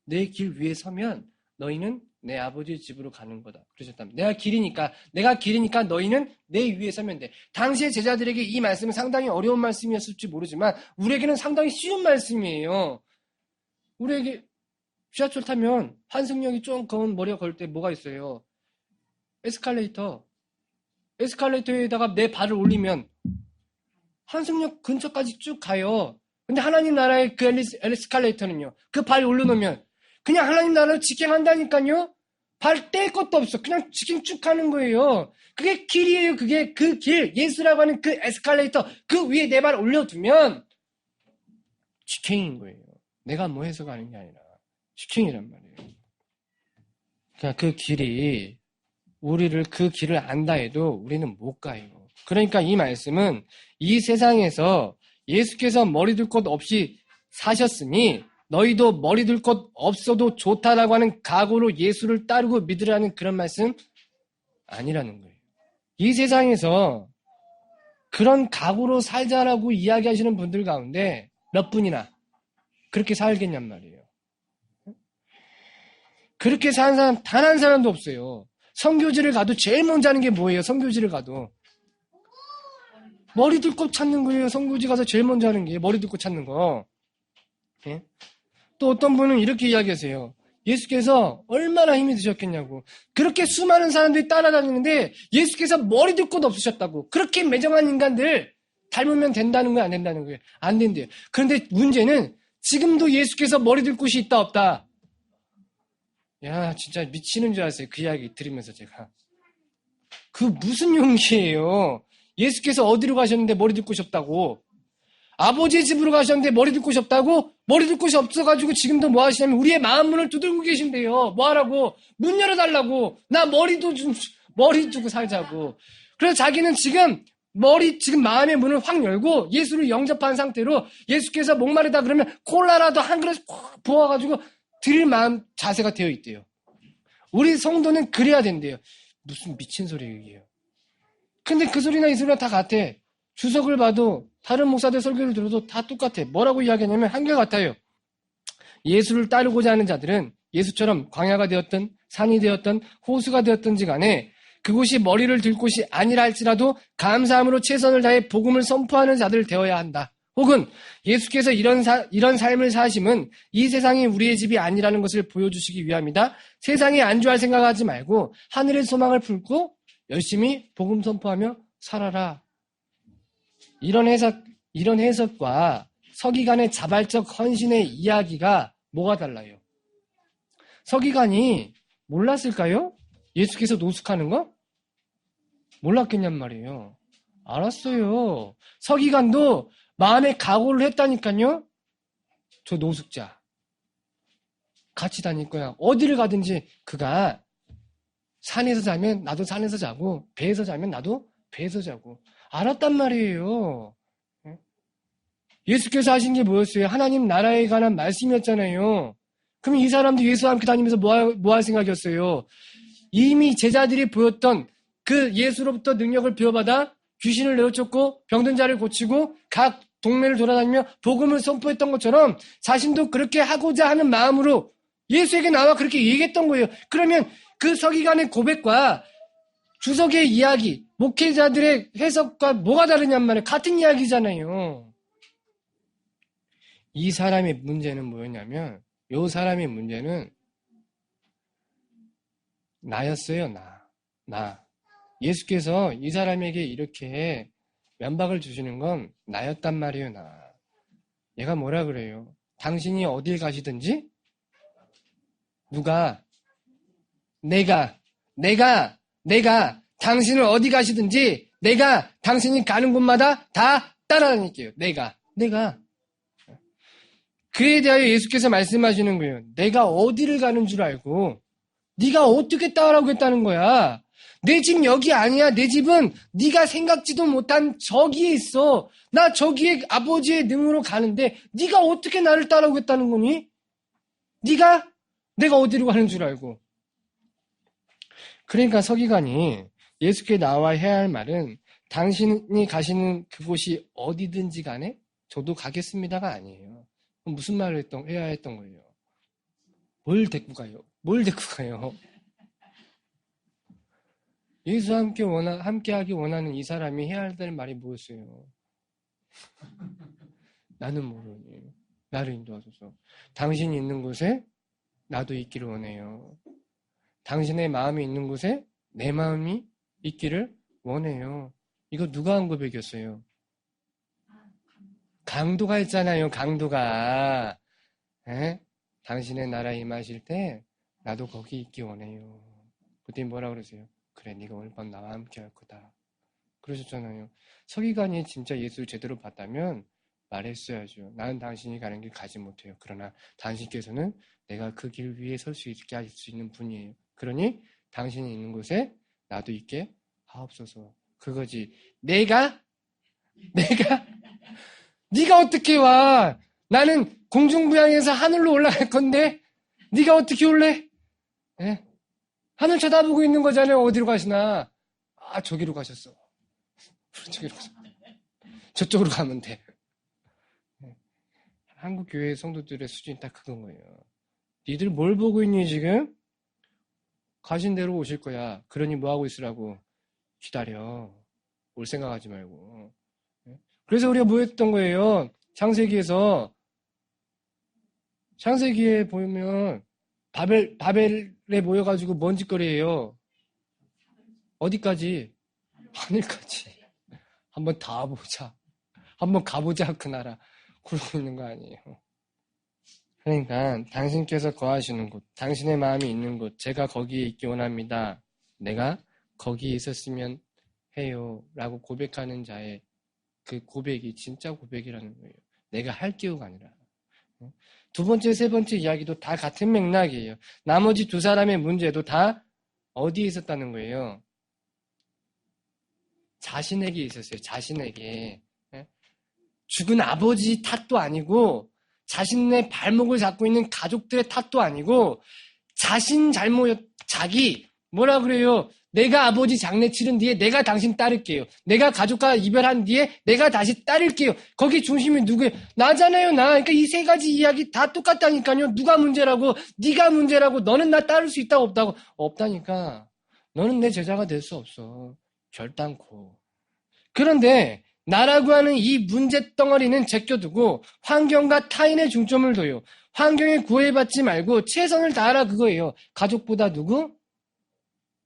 내 길 위에 서면 너희는 내 아버지 집으로 가는 거다. 그러셨다면 내가 길이니까 너희는 내 위에 서면 돼. 당시의 제자들에게 이 말씀은 상당히 어려운 말씀이었을지 모르지만 우리에게는 상당히 쉬운 말씀이에요. 우리에게 지하철 타면 환승역이 좀 검은 머리가 걸 때 뭐가 있어요? 에스컬레이터에다가 내 발을 올리면 환승역 근처까지 쭉 가요. 근데 하나님 나라의 그 에스컬레이터는요. 그 발 올려놓으면 그냥 하나님 나라를 직행한다니까요. 발 뗄 것도 없어. 그냥 직행 쭉 가는 거예요. 그게 길이에요. 그게 그 길. 예수라고 하는 그 에스컬레이터 그 위에 내 발 올려두면 직행인 거예요. 내가 뭐 해서 가는 게 아니라 직행이란 말이에요. 그러니까 그 길이 우리를 그 길을 안다 해도 우리는 못 가요. 그러니까 이 말씀은 이 세상에서 예수께서 머리 둘 것 없이 사셨으니 너희도 머리 둘 것 없어도 좋다라고 하는 각오로 예수를 따르고 믿으라는 그런 말씀 아니라는 거예요. 이 세상에서 그런 각오로 살자라고 이야기하시는 분들 가운데 몇 분이나 그렇게 살겠냔 말이에요. 그렇게 사는 사람 단 한 사람도 없어요. 선교지를 가도 제일 먼저 하는 게 뭐예요? 선교지를 가도 머리 둘 것 찾는 거예요. 선교지 가서 제일 먼저 하는 게 머리 둘 것 찾는 거. 예? 또 어떤 분은 이렇게 이야기하세요. 예수께서 얼마나 힘이 드셨겠냐고. 그렇게 수많은 사람들이 따라다니는데 예수께서 머리 둘 것 없으셨다고. 그렇게 매정한 인간들 닮으면 된다는 거예요? 안 된다는 거예요? 안 된대요. 그런데 문제는 지금도 예수께서 머리 둘 곳이 있다 없다. 야, 진짜 미치는 줄 알았어요. 그 이야기 들으면서 제가. 그 무슨 용기예요? 예수께서 어디로 가셨는데 머리 둘 곳이 없다고. 아버지의 집으로 가셨는데 머리 둘 곳이 없다고? 머리 둘 곳이 없어가지고 지금도 뭐 하시냐면 우리의 마음 문을 두들고 계신데요. 뭐 하라고? 문 열어달라고. 나 머리도 좀, 머리 두고 살자고. 그래서 자기는 지금 마음의 문을 확 열고 예수를 영접한 상태로 예수께서 목마르다 그러면 콜라라도 한 그릇 확 부어가지고 드릴 마음 자세가 되어 있대요. 우리 성도는 그래야 된대요. 무슨 미친 소리예요. 근데 그 소리나 이 소리나 다 같아. 주석을 봐도 다른 목사들 설교를 들어도 다 똑같아. 뭐라고 이야기하냐면 한결같아요. 예수를 따르고자 하는 자들은 예수처럼 광야가 되었든 산이 되었든 호수가 되었든지 간에 그곳이 머리를 들 곳이 아니라 할지라도 감사함으로 최선을 다해 복음을 선포하는 자들 되어야 한다. 혹은 예수께서 이런 삶을 사심은 이 세상이 우리의 집이 아니라는 것을 보여주시기 위함이다. 세상에 안주할 생각하지 말고 하늘의 소망을 품고 열심히 복음 선포하며 살아라. 이런 해석과 서기관의 자발적 헌신의 이야기가 뭐가 달라요? 서기관이 몰랐을까요? 예수께서 노숙하는 거? 몰랐겠냔 말이에요. 알았어요. 서기관도 마음에 각오를 했다니까요. 저 노숙자 같이 다닐 거야. 어디를 가든지 그가 산에서 자면 나도 산에서 자고 배에서 자면 나도 배에서 자고 알았단 말이에요. 예수께서 하신 게 뭐였어요? 하나님 나라에 관한 말씀이었잖아요. 그럼 이 사람도 예수와 함께 다니면서 뭐 할 생각이었어요? 이미 제자들이 보였던 그 예수로부터 능력을 부여받아 귀신을 내어쫓고 병든 자를 고치고 각 동네를 돌아다니며 복음을 선포했던 것처럼 자신도 그렇게 하고자 하는 마음으로 예수에게 나와 그렇게 얘기했던 거예요. 그러면 그 서기관의 고백과 주석의 이야기, 목회자들의 해석과 뭐가 다르냔 말이에요. 같은 이야기잖아요. 이 사람의 문제는 뭐였냐면, 요 사람의 문제는 나였어요, 나. 예수께서 이 사람에게 이렇게 면박을 주시는 건 나였단 말이에요, 나. 얘가 뭐라 그래요? 당신이 어딜 가시든지, 누가, 내가, 당신을 어디 가시든지, 내가 당신이 가는 곳마다 다 따라다닐게요. 내가. 그에 대하여 예수께서 말씀하시는 거예요. 내가 어디를 가는 줄 알고 네가 어떻게 따라오겠다는 거야. 내 집 여기 아니야. 내 집은 네가 생각지도 못한 저기에 있어. 나 저기에 아버지의 능으로 가는데 네가 어떻게 나를 따라오겠다는 거니? 내가 어디로 가는 줄 알고. 그러니까 서기관이 예수께 나와 해야 할 말은 당신이 가시는 그곳이 어디든지 간에 저도 가겠습니다가 아니에요. 그럼 무슨 말을 해야 했던 거예요? 뭘 데리고 가요? 예수와 함께 하기 원하는 이 사람이 해야 할 말이 뭐였어요? 나는 모르니 나를 인도하소서. 당신이 있는 곳에 나도 있기를 원해요. 당신의 마음이 있는 곳에 내 마음이 있기를 원해요. 이거 누가 한 고백이었어요? 강도가 했잖아요. 강도가. 에? 당신의 나라에 임하실 때 나도 거기 있기 원해요. 그때 뭐라 그러세요? 그래, 네가 오늘 밤 나와 함께 할 거다. 그러셨잖아요. 서기관이 진짜 예수를 제대로 봤다면 말했어야죠. 나는 당신이 가는 길 가지 못해요. 그러나 당신께서는 내가 그 길 위에 설 수 있게 할 수 있는 분이에요. 그러니 당신이 있는 곳에 나도 있게 하옵소서. 그거지. 네가 어떻게 와? 나는 공중부양해서 하늘로 올라갈 건데 네가 어떻게 올래? 네? 하늘 쳐다보고 있는 거잖아요. 어디로 가시나? 아, 저기로 가셨어. 저쪽으로 가면 돼. 네. 한국 교회 성도들의 수준이 딱 그건 거예요. 니들 뭘 보고 있니 지금? 가신 대로 오실 거야. 그러니 뭐 하고 있으라고? 기다려. 올 생각하지 말고. 네? 그래서 우리가 뭐 했던 거예요? 창세기에 보면 바벨에 모여가지고 뭔 짓거리예요? 어디까지? 하늘까지. 한번 닿아보자. 한번 가보자, 그 나라. 그러고 있는 거 아니에요. 그러니까 당신께서 거하시는 곳, 당신의 마음이 있는 곳, 제가 거기에 있기 원합니다. 내가 거기에 있었으면 해요. 라고 고백하는 자의 그 고백이 진짜 고백이라는 거예요. 내가 할 기호가 아니라. 두 번째, 세 번째 이야기도 다 같은 맥락이에요. 나머지 두 사람의 문제도 다 어디에 있었다는 거예요? 자신에게 있었어요. 자신에게. 죽은 아버지 탓도 아니고 자신의 발목을 잡고 있는 가족들의 탓도 아니고 자신 뭐라 그래요? 내가 아버지 장례 치른 뒤에 내가 당신 따를게요. 내가 가족과 이별한 뒤에 내가 다시 따를게요. 거기 중심이 누구예요? 나잖아요, 나. 그러니까 이 세 가지 이야기 다 똑같다니까요. 누가 문제라고? 네가 문제라고. 너는 나 따를 수 있다고 없다고? 없다니까. 너는 내 제자가 될 수 없어. 결단코. 그런데 나라고 하는 이 문제 덩어리는 제껴두고 환경과 타인의 중점을 둬요. 환경에 구애받지 말고 최선을 다하라 그거예요.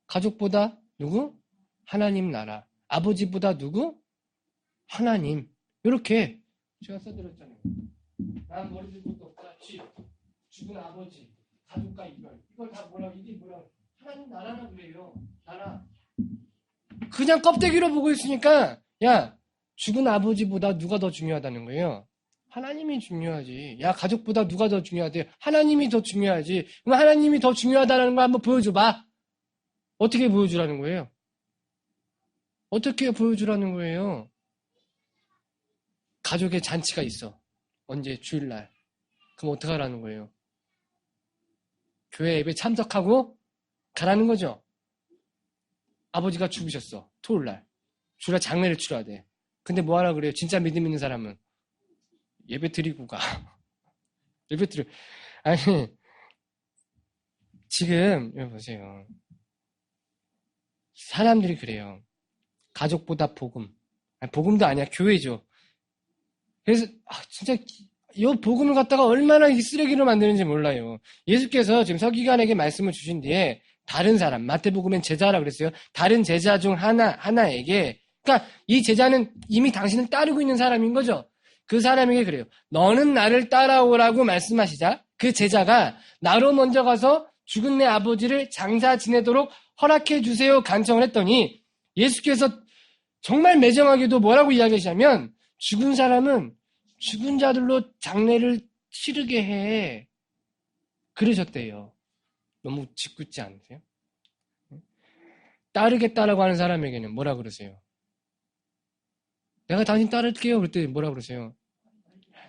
가족보다 누구? 하나님 나라. 아버지보다 누구? 하나님. 이렇게 제가 써드렸잖아요. 난 머리 들 것도 없다. 죽은 아버지, 가족과 이별. 이걸 다 이게 뭐라고? 하나님 나라라 그래요. 나라. 그냥 껍데기로 보고 있으니까 야, 죽은 아버지보다 누가 더 중요하다는 거예요? 하나님이 중요하지. 야, 가족보다 누가 더 중요하대? 하나님이 더 중요하지. 그럼 하나님이 더 중요하다는 거 한번 보여줘봐. 어떻게 보여주라는 거예요? 어떻게 보여주라는 거예요? 가족의 잔치가 있어. 언제? 주일날. 그럼 어떡하라는 거예요? 교회 예배 참석하고 가라는 거죠. 아버지가 죽으셨어. 토요일날. 주일날 장례를 치러야 돼. 근데 뭐 하라 그래요? 진짜 믿음 있는 사람은 예배 드리고 가. 예배 드려. 아니, 지금 여기 보세요. 사람들이 그래요. 가족보다 복음. 아니, 복음도 아니야. 교회죠. 그래서 진짜 이 복음을 갖다가 얼마나 이 쓰레기로 만드는지 몰라요. 예수께서 지금 서기관에게 말씀을 주신 뒤에 다른 사람, 마태복음엔 제자라고 그랬어요. 다른 제자 중 하나에게, 그러니까 이 제자는 이미 당신을 따르고 있는 사람인 거죠. 그 사람에게 그래요. 너는 나를 따라오라고 말씀하시자 그 제자가 나로 먼저 가서 죽은 내 아버지를 장사 지내도록 허락해 주세요 간청을 했더니 예수께서 정말 매정하게도 뭐라고 이야기하시냐면 죽은 사람은 죽은 자들로 장례를 치르게 해. 그러셨대요. 너무 짓궂지 않으세요? 따르겠다라고 하는 사람에게는 뭐라 그러세요? 내가 당신 따를게요. 그랬더니 뭐라 그러세요?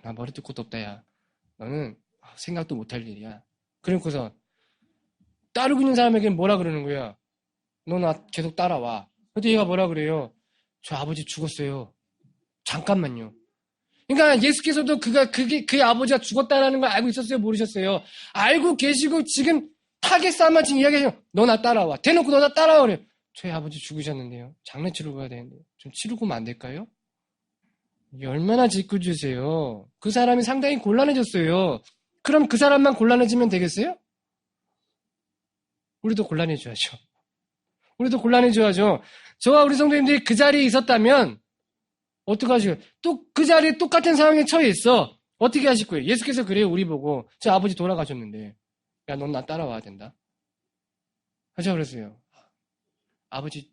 나 머리 뜯 것도 없다, 야. 너는 생각도 못할 일이야. 그러고서 따르고 있는 사람에게는 뭐라 그러는 거야? 너 나 계속 따라와. 그런데 얘가 뭐라 그래요? 저 아버지 죽었어요. 잠깐만요. 그러니까 예수께서도 그 아버지가 죽었다라는 걸 알고 있었어요? 모르셨어요? 알고 계시고 지금 타겟 삼아 지금 이야기해요. 너 나 따라와. 대놓고 너 나 따라와. 그래요. 저희 아버지 죽으셨는데요. 장례 치르고 가야 되는데 좀 치르고 오면 안 될까요? 이게 얼마나 짓궂으세요. 그 사람이 상당히 곤란해졌어요. 그럼 그 사람만 곤란해지면 되겠어요? 우리도 곤란해져야죠. 우리도 곤란해져야죠. 저와 우리 성도님들이 그 자리에 있었다면 어떡하시고요? 또 그 자리에 똑같은 상황에 처해 있어. 어떻게 하실 거예요? 예수께서 그래요. 우리 보고 저 아버지 돌아가셨는데 야, 넌 나 따라와야 된다. 하자 그랬어요. 아버지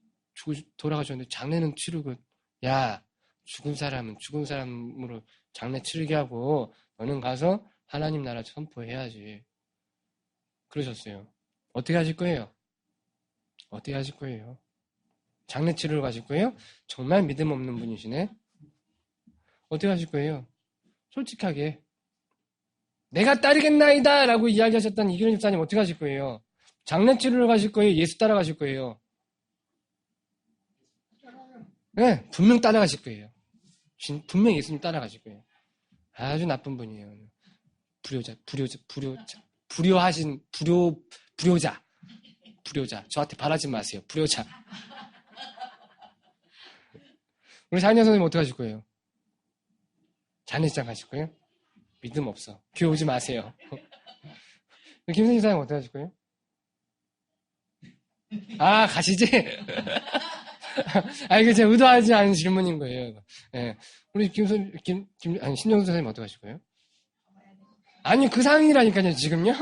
돌아가셨는데 장례는 치르고 야, 죽은 사람은 죽은 사람으로 장례 치르게 하고 너는 가서 하나님 나라 선포해야지. 그러셨어요. 어떻게 하실 거예요? 어떻게 하실 거예요? 장례 치르러 가실 거예요? 정말 믿음 없는 분이시네. 어떻게 하실 거예요? 솔직하게 내가 따르겠나이다 라고 이야기하셨던 이규현 집사님 어떻게 하실 거예요? 장례 치르러 가실 거예요? 예수 따라가실 거예요? 네, 분명 따라가실 거예요. 분명 예수님 따라가실 거예요. 아주 나쁜 분이에요. 불효자. 저한테 바라지 마세요. 불효자. 우리 장녀 선생님 어떻게 하실 거예요? 장례식장 가실 거예요? 믿음 없어. 교회 오지 마세요. 김선희 사장님 어떻게 하실 거예요? 아, 가시지? 이거 제가 의도하지 않은 질문인 거예요. 네. 우리 신정수 선생님 어떻게 하실 거예요? 아니, 그 상황이라니까요, 지금요?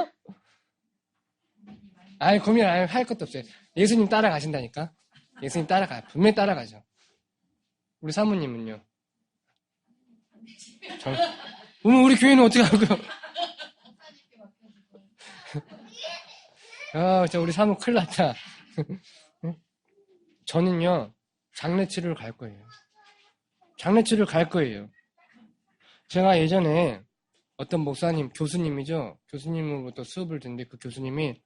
고민 할 것도 없어요. 예수님 따라가신다니까? 예수님 따라가요. 분명히 따라가죠. 우리 사모님은요? 그러면 우리 교회는 어떻게 하고요? 진짜 우리 사모 큰일 났다. 저는요, 장례치료를 갈 거예요. 장례치료를 갈 거예요. 제가 예전에 어떤 목사님, 교수님으로부터 수업을 듣는데 그 교수님이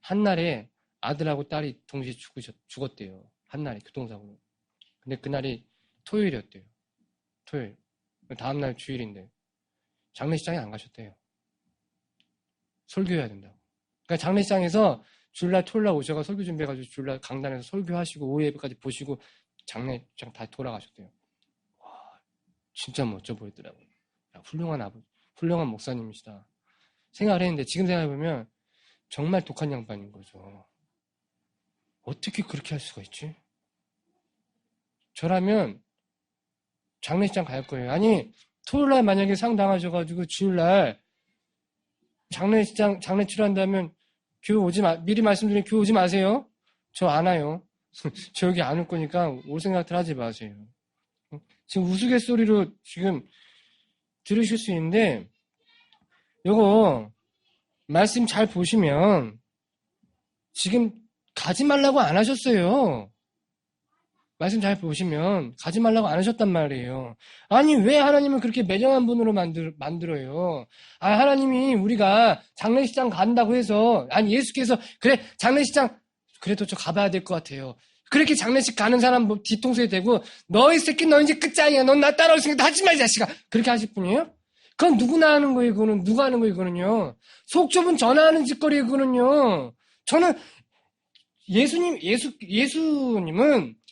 한날에 아들하고 딸이 동시에 죽었대요. 한날에 교통사고로. 근데 그날이 토요일이었대요. 토요일. 다음날 주일인데 장례식장에 안 가셨대요. 설교해야 된다고. 그러니까 장례식장에서 주일날 토요일날 오셔가 설교 준비해가지고 주일날 강단에서 설교하시고 오후 예배까지 보시고 장례식장 다 돌아가셨대요. 와, 진짜 멋져 보이더라고요. 야, 훌륭한 목사님이시다. 생각을 했는데 지금 생각해보면 정말 독한 양반인 거죠. 어떻게 그렇게 할 수가 있지? 저라면 장례식장 갈 거예요. 아니, 토요일날 만약에 상 당하셔가지고 주일날 장례 치료한다면 교회 미리 말씀드리면 교회 오지 마세요. 저 안 와요. 저 여기 안 올 거니까 올 생각들 하지 마세요. 지금 우스갯소리로 지금 들으실 수 있는데, 요거 말씀 잘 보시면 지금 가지 말라고 안 하셨어요. 말씀 잘 보시면 가지 말라고 안 하셨단 말이에요. 아니, 왜 하나님은 그렇게 매정한 분으로 만들어요? 하나님이 우리가 장례식장 간다고 해서, 예수께서 그래 장례식장 그래도 저 가봐야 될 것 같아요. 그렇게 장례식 가는 사람 뒤통수에 대고 너희 새끼 너 이제 끝장이야. 넌 나 따라올 생각 하지 마 이 자식아. 그렇게 하실 분이에요? 그건 누구나 하는 거예요. 그거는 누가 하는 거예요. 그거는요. 속 좁은 전화하는 짓거리예요. 그거는요. 저는 예수님은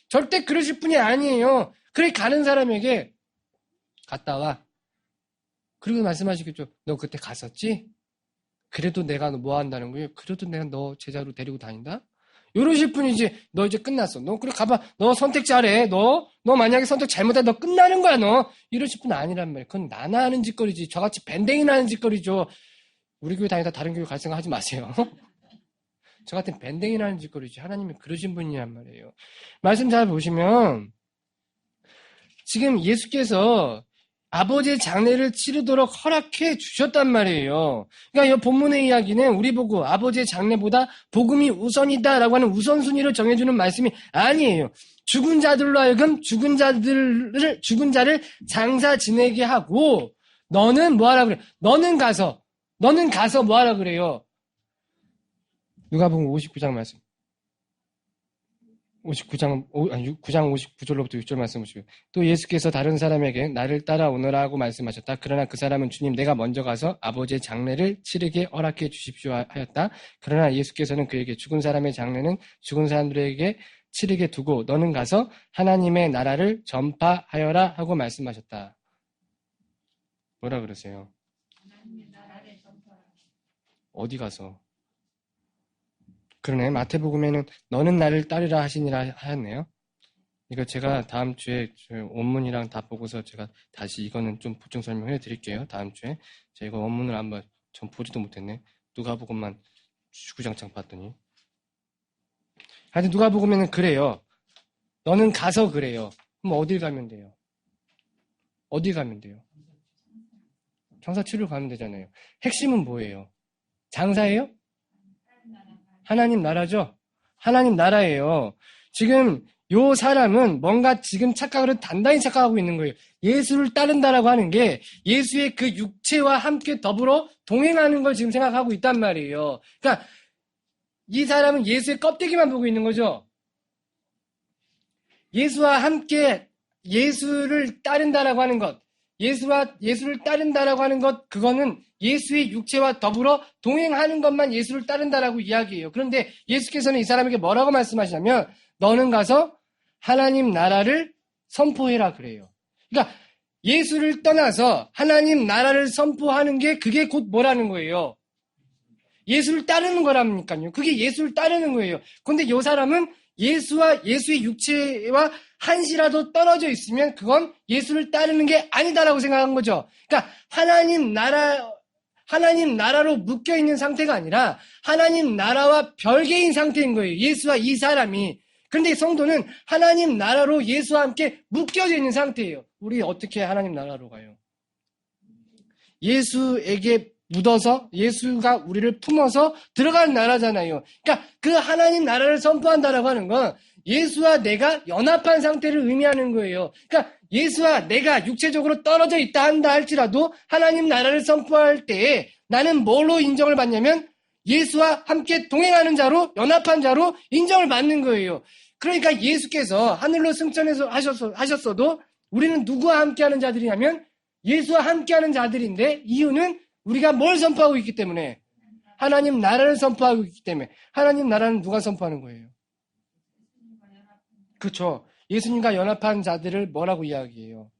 절대 그러실 분이 아니에요. 그래 가는 사람에게 갔다 와. 그리고 말씀하시겠죠. 너 그때 갔었지? 그래도 내가 너 뭐 한다는 거예요? 그래도 내가 너 제자로 데리고 다닌다? 이러실 분이지. 너 이제 끝났어. 너 그래 가봐. 너 선택 잘해. 너 만약에 선택 잘못해 너 끝나는 거야. 너 이러실 분 아니란 말이에요. 그건 나나 하는 짓거리지. 저같이 밴댕이나 하는 짓거리죠. 우리 교회 다니다 다른 교회 갈 생각 하지 마세요. 저 같은 밴댕이나 하는 짓거리지. 하나님이 그러신 분이란 말이에요. 말씀 잘 보시면 지금 예수께서 아버지의 장례를 치르도록 허락해 주셨단 말이에요. 그러니까 이 본문의 이야기는 우리 보고 아버지의 장례보다 복음이 우선이다라고 하는 우선순위를 정해주는 말씀이 아니에요. 죽은 자들로 하여금 죽은 자를 장사 지내게 하고 너는 뭐 하라 그래? 너는 가서 뭐 하라 그래요? 누가복음 59장 말씀. 9장 59절로부터 6절 말씀 보시고요. 또 예수께서 다른 사람에게 나를 따라오너라 하고 말씀하셨다. 그러나 그 사람은 주님 내가 먼저 가서 아버지의 장례를 치르게 허락해 주십시오 하였다. 그러나 예수께서는 그에게 죽은 사람의 장례는 죽은 사람들에게 치르게 두고 너는 가서 하나님의 나라를 전파하여라 하고 말씀하셨다. 뭐라 그러세요? 어디 가서? 그러네. 마태복음에는 너는 나를 따르라 하시니라 하였네요. 이거 제가 다음 주에 원문이랑 다 보고서 제가 다시 이거는 좀 보충 설명해 드릴게요. 다음 주에. 제가 이거 원문을 한번 전 보지도 못했네. 누가복음만 주구장창 봤더니. 하여튼 누가복음에는 그래요. 너는 가서 그래요. 그럼 어딜 가면 돼요? 어디 가면 돼요? 청사치료 가면 되잖아요. 핵심은 뭐예요? 장사예요? 하나님 나라죠? 하나님 나라예요. 지금 요 사람은 뭔가 지금 착각을 단단히 착각하고 있는 거예요. 예수를 따른다라고 하는 게 예수의 그 육체와 함께 더불어 동행하는 걸 지금 생각하고 있단 말이에요. 그러니까 이 사람은 예수의 껍데기만 보고 있는 거죠. 예수와 함께 예수를 따른다라고 하는 것, 예수를 따른다라고 하는 것, 그거는 예수의 육체와 더불어 동행하는 것만 예수를 따른다라고 이야기해요. 그런데 예수께서는 이 사람에게 뭐라고 말씀하시냐면 너는 가서 하나님 나라를 선포해라 그래요. 그러니까 예수를 떠나서 하나님 나라를 선포하는 게 그게 곧 뭐라는 거예요? 예수를 따르는 거라니까요. 그게 예수를 따르는 거예요. 그런데 이 사람은 예수의 육체와 한시라도 떨어져 있으면 그건 예수를 따르는 게 아니다라고 생각한 거죠. 그러니까 하나님 나라로 묶여 있는 상태가 아니라 하나님 나라와 별개인 상태인 거예요. 예수와 이 사람이. 그런데 성도는 하나님 나라로 예수와 함께 묶여져 있는 상태예요. 우리 어떻게 하나님 나라로 가요? 예수에게 묻어서 예수가 우리를 품어서 들어가는 나라잖아요. 그러니까 그 하나님 나라를 선포한다라고 하는 건 예수와 내가 연합한 상태를 의미하는 거예요. 그러니까 예수와 내가 육체적으로 떨어져 있다 한다 할지라도 하나님 나라를 선포할 때에 나는 뭘로 인정을 받냐면 예수와 함께 동행하는 자로 연합한 자로 인정을 받는 거예요. 그러니까 예수께서 하늘로 승천해서 하셨어도 우리는 누구와 함께하는 자들이냐면 예수와 함께하는 자들인데 이유는 우리가 뭘 선포하고 있기 때문에 하나님 나라를 선포하고 있기 때문에 하나님 나라는 누가 선포하는 거예요? 그렇죠. 예수님과 연합한 자들을 뭐라고 이야기해요?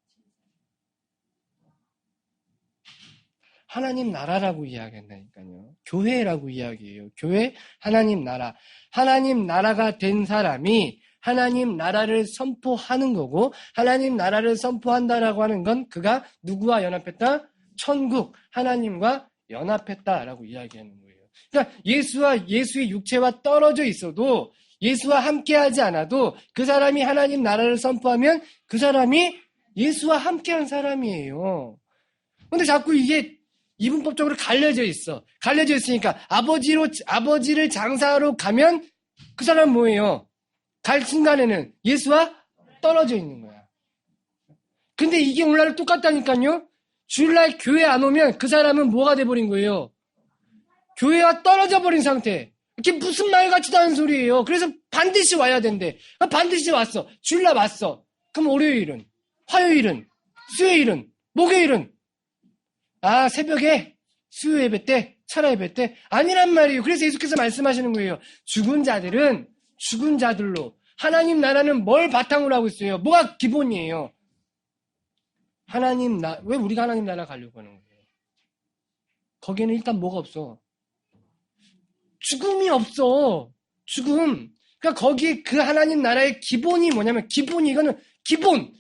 하나님 나라라고 이야기한다니까요. 교회라고 이야기해요. 교회, 하나님 나라. 하나님 나라가 된 사람이 하나님 나라를 선포하는 거고 하나님 나라를 선포한다라고 하는 건 그가 누구와 연합했다? 천국, 하나님과 연합했다라고 이야기하는 거예요. 그러니까 예수의 육체와 떨어져 있어도 예수와 함께하지 않아도 그 사람이 하나님 나라를 선포하면 그 사람이 예수와 함께한 사람이에요. 그런데 자꾸 이게 이분법적으로 갈려져 있어. 갈려져 있으니까 아버지를 장사하러 가면 그 사람은 뭐예요? 갈 순간에는 예수와 떨어져 있는 거야. 근데 이게 오늘날 똑같다니까요. 주일날 교회 안 오면 그 사람은 뭐가 돼버린 거예요? 교회와 떨어져 버린 상태. 이게 무슨 말 같지도 않은 소리예요. 그래서 반드시 와야 된대. 반드시 왔어. 주일날 왔어. 그럼 월요일은, 화요일은, 수요일은, 목요일은 새벽에 수요 예배 때, 철야 예배 때 아니란 말이에요. 그래서 예수께서 말씀하시는 거예요. 죽은 자들은 죽은 자들로 하나님 나라는 뭘 바탕으로 하고 있어요? 뭐가 기본이에요? 왜 우리가 하나님 나라 가려고 하는 거예요? 거기에는 일단 뭐가 없어? 죽음이 없어. 죽음. 그러니까 거기에 그 하나님 나라의 기본이 뭐냐면, 이거는 기본.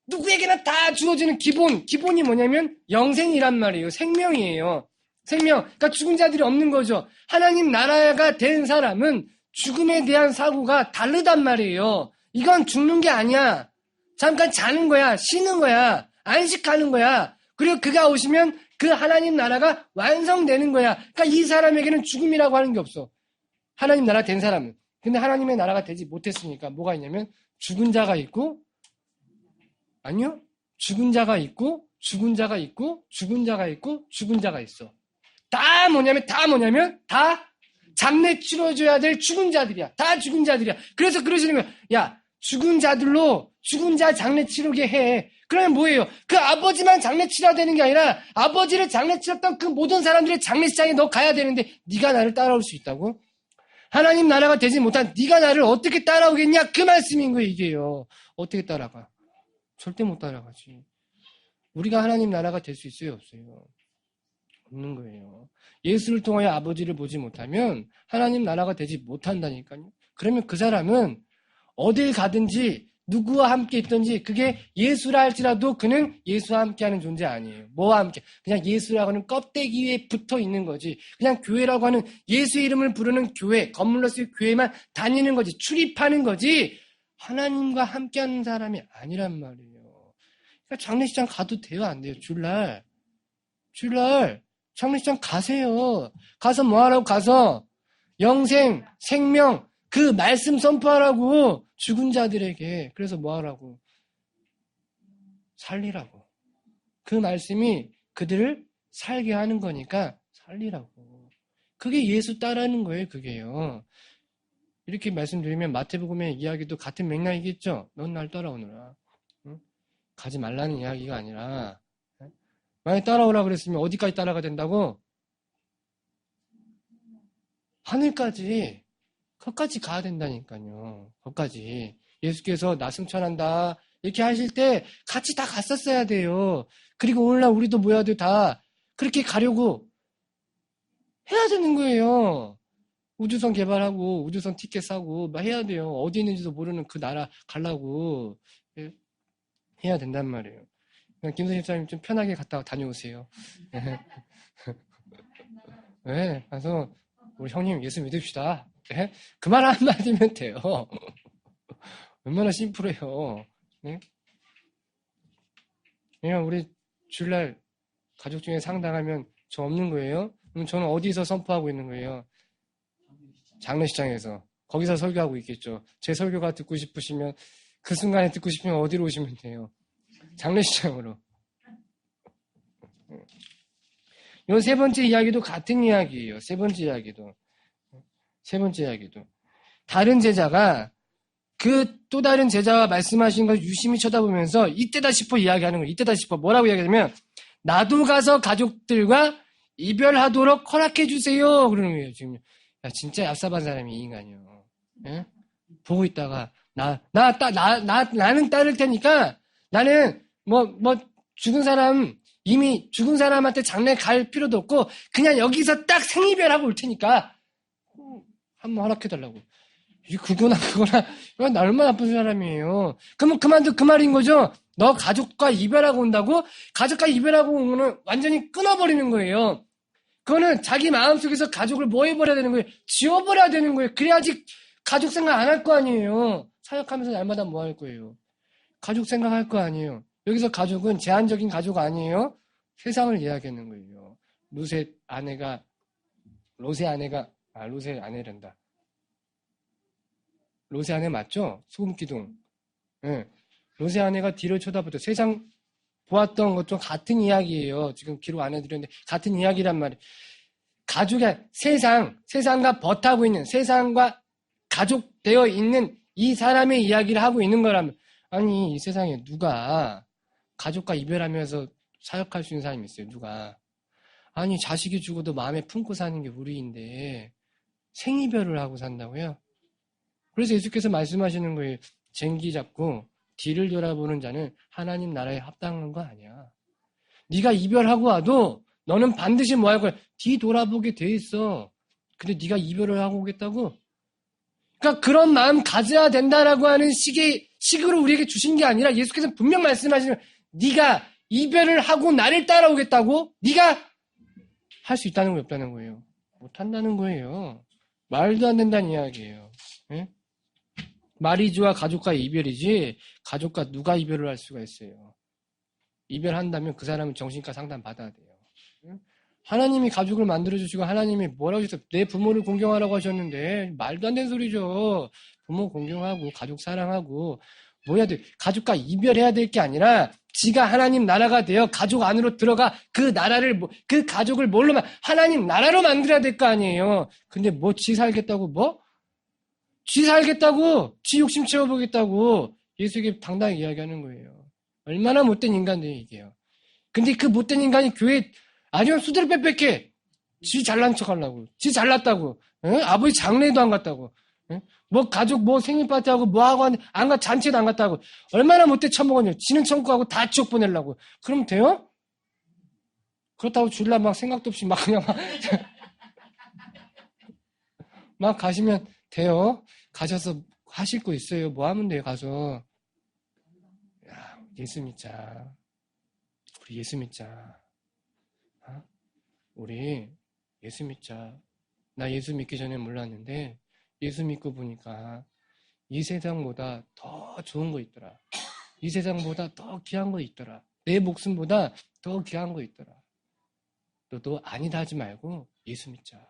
누구에게나 다 주어지는 기본이 뭐냐면 영생이란 말이에요. 생명이에요. 생명. 그러니까 죽은 자들이 없는 거죠. 하나님 나라가 된 사람은 죽음에 대한 사고가 다르단 말이에요. 이건 죽는 게 아니야. 잠깐 자는 거야. 쉬는 거야. 안식하는 거야. 그리고 그가 오시면 그 하나님 나라가 완성되는 거야. 그러니까 이 사람에게는 죽음이라고 하는 게 없어. 하나님 나라 된 사람은. 근데 하나님의 나라가 되지 못했으니까 뭐가 있냐면 죽은 자가 있고, 아니요. 죽은 자가 있고, 죽은 자가 있고, 죽은 자가 있고, 죽은 자가 있어. 다 뭐냐면 다 장례 치러줘야 될 죽은 자들이야. 다 죽은 자들이야. 그래서 그러시는 거야. 야, 죽은 자들로 죽은 자 장례 치르게 해. 그러면 뭐예요? 그 아버지만 장례 치러야 되는 게 아니라 아버지를 장례 치렀던 그 모든 사람들의 장례식장에 너 가야 되는데 네가 나를 따라올 수 있다고? 하나님 나라가 되지 못한 네가 나를 어떻게 따라오겠냐? 그 말씀인 거예요, 이게요. 어떻게 따라가? 절대 못 따라가지. 우리가 하나님 나라가 될 수 있어요, 없어요? 없는 거예요. 예수를 통하여 아버지를 보지 못하면 하나님 나라가 되지 못한다니까요. 그러면 그 사람은 어딜 가든지 누구와 함께 있든지 그게 예수라 할지라도 그는 예수와 함께하는 존재 아니에요. 뭐와 함께? 그냥 예수라고 하는 껍데기 위에 붙어 있는 거지. 그냥 교회라고 하는 예수 이름을 부르는 교회, 건물로서의 교회만 다니는 거지. 출입하는 거지. 하나님과 함께하는 사람이 아니란 말이에요. 그러니까 장례식장 가도 돼요, 안 돼요? 주일날 장례식장 가세요. 가서 뭐 하라고? 가서 영생, 생명, 그 말씀 선포하라고. 죽은 자들에게. 그래서 뭐 하라고? 살리라고. 그 말씀이 그들을 살게 하는 거니까 살리라고. 그게 예수 따르는 거예요, 그게요. 이렇게 말씀드리면 마태복음의 이야기도 같은 맥락이겠죠. 넌 날 따라오너라. 응? 가지 말라는 이야기가 아니라, 만약에 따라오라 그랬으면 어디까지 따라가 된다고? 하늘까지, 거기까지 가야 된다니까요. 거기까지. 예수께서 나 승천한다 이렇게 하실 때 같이 다 갔었어야 돼요. 그리고 오늘날 우리도 뭐야 돼요? 다 그렇게 가려고 해야 되는 거예요. 우주선 개발하고 우주선 티켓 사고 막 해야 돼요. 어디 있는지도 모르는 그 나라 가려고 해야 된단 말이에요. 김선희 집사님 좀 편하게 갔다 다녀오세요. 네, 가서 우리 형님 예수 믿읍시다. 네? 그 말 한마디면 돼요. 얼마나 심플해요. 네? 그냥 우리 주일날 가족 중에 상당하면 저 없는 거예요? 그럼 저는 어디서 선포하고 있는 거예요? 장례식장에서. 거기서 설교하고 있겠죠. 제 설교가 듣고 싶으시면 그 순간에 듣고 싶으면 어디로 오시면 돼요? 장례식장으로. 요 세 번째 이야기도 같은 이야기예요. 세 번째 이야기도. 다른 제자가 그 또 다른 제자와 말씀하신 걸 유심히 쳐다보면서 이때다 싶어 이야기하는 거예요. 이때다 싶어. 뭐라고 이야기하냐면 나도 가서 가족들과 이별하도록 허락해 주세요. 그러는 거예요. 지금 야, 진짜 얍삽한 사람이 이 인간이요. 예? 보고 있다가 나는 따를 테니까 나는 죽은 사람 이미 죽은 사람한테 장례 갈 필요도 없고 그냥 여기서 딱 생이별하고 올 테니까 한번 허락해달라고. 이게 그거나 이건 얼마나 나쁜 사람이에요. 그러면 그만둬 그 말인 거죠. 너 가족과 이별하고 온다고? 가족과 이별하고 오면은 완전히 끊어버리는 거예요. 그거는 자기 마음속에서 가족을 뭐 해버려야 되는 거예요? 지워버려야 되는 거예요. 그래야지 가족 생각 안 할 거 아니에요. 사역하면서 날마다 뭐 할 거예요? 가족 생각할 거 아니에요. 여기서 가족은 제한적인 가족 아니에요. 세상을 이야기하는 거예요. 롯의 아내가 롯의 아내 맞죠? 소금기둥. 네. 롯의 아내가 뒤를 쳐다보죠. 세상 보았던 것좀 같은 이야기예요. 지금 기록 안 해드렸는데 같은 이야기란 말이에요. 가족의 세상과 버타고 있는 세상과 가족되어 있는 이 사람의 이야기를 하고 있는 거라면 아니 이 세상에 누가 가족과 이별하면서 사역할 수 있는 사람이 있어요? 누가? 아니 자식이 죽어도 마음에 품고 사는 게 우리인데 생이별을 하고 산다고요? 그래서 예수께서 말씀하시는 거예요. 쟁기 잡고 뒤를 돌아보는 자는 하나님 나라에 합당한 거 아니야. 네가 이별하고 와도 너는 반드시 뭐 할 거야? 뒤돌아보게 돼 있어. 근데 네가 이별을 하고 오겠다고? 그러니까 그런 마음 가져야 된다라고 하는 식으로 우리에게 주신 게 아니라 예수께서 분명 말씀하시는 네가 이별을 하고 나를 따라오겠다고? 네가 할 수 있다는 거 없다는 거예요. 못한다는 거예요. 말도 안 된다는 이야기예요. 예? 마리주와 가족과의 이별이지 가족과 누가 이별을 할 수가 있어요. 이별한다면 그 사람은 정신과 상담 받아야 돼요. 예? 하나님이 가족을 만들어주시고 하나님이 뭐라고 하셨어요? 내 부모를 공경하라고 하셨는데 말도 안 되는 소리죠. 부모 공경하고 가족 사랑하고 뭐 해야 돼? 가족과 이별해야 될 게 아니라 지가 하나님 나라가 되어 가족 안으로 들어가 그 나라를 그 가족을 뭘로만 하나님 나라로 만들어야 될 거 아니에요. 근데 뭐 지 살겠다고 뭐? 지 살겠다고 지 욕심 채워보겠다고 예수에게 당당히 이야기하는 거예요. 얼마나 못된 인간들이 이게요. 근데 그 못된 인간이 교회 아니면 수대를 빽빽해. 지 잘난 척 하려고. 지 잘났다고. 응? 아버지 장례도 안 갔다고. 응? 뭐 가족 뭐 생일 파티하고 뭐하고 안 가, 잔치도 안 갔다고. 얼마나 못돼 처먹었냐. 지는 천국하고 다 지옥 보내려고. 그럼 돼요? 그렇다고 줄라 막 생각도 없이 막 그냥 막 가시면 돼요. 가셔서 하실 거 있어요. 뭐 하면 돼요, 가서. 야, 예수 믿자. 우리 예수 믿자. 우리 예수 믿자. 나 예수 믿기 전에 몰랐는데 예수 믿고 보니까 이 세상보다 더 좋은 거 있더라. 이 세상보다 더 귀한 거 있더라. 내 목숨보다 더 귀한 거 있더라. 너도 아니다 하지 말고 예수 믿자.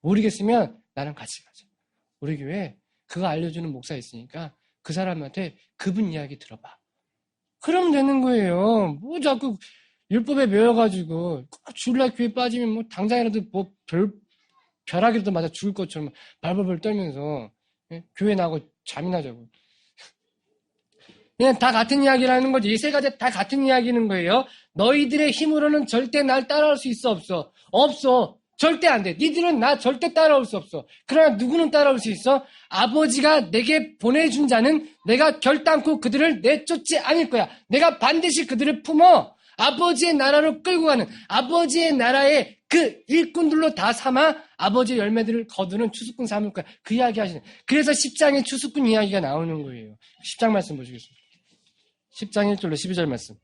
모르겠으면 나랑 같이 가자. 우리 교회 그거 알려주는 목사 있으니까 그 사람한테 그분 이야기 들어봐. 그러면 되는 거예요. 뭐 자꾸 율법에 매여가지고 주일날 교회 빠지면 뭐 당장이라도 뭐 벼락이라도 맞아 죽을 것처럼 발벌벌 떨면서 교회 나가고 잠이나 자고. 그냥 다 같은 이야기라는 거지. 이 세 가지 다 같은 이야기는 거예요. 너희들의 힘으로는 절대 날 따라올 수 있어 없어? 없어. 절대 안 돼. 니들은 나 절대 따라올 수 없어. 그러나 누구는 따라올 수 있어? 아버지가 내게 보내준 자는 내가 결단코 그들을 내쫓지 않을 거야. 내가 반드시 그들을 품어 아버지의 나라로 끌고 가는 아버지의 나라의 그 일꾼들로 다 삼아 아버지의 열매들을 거두는 추수꾼 삼을 거야. 그 이야기 하시는. 그래서 10장에 추수꾼 이야기가 나오는 거예요. 10장 말씀 보시겠습니다. 10장 1절로 12절 말씀.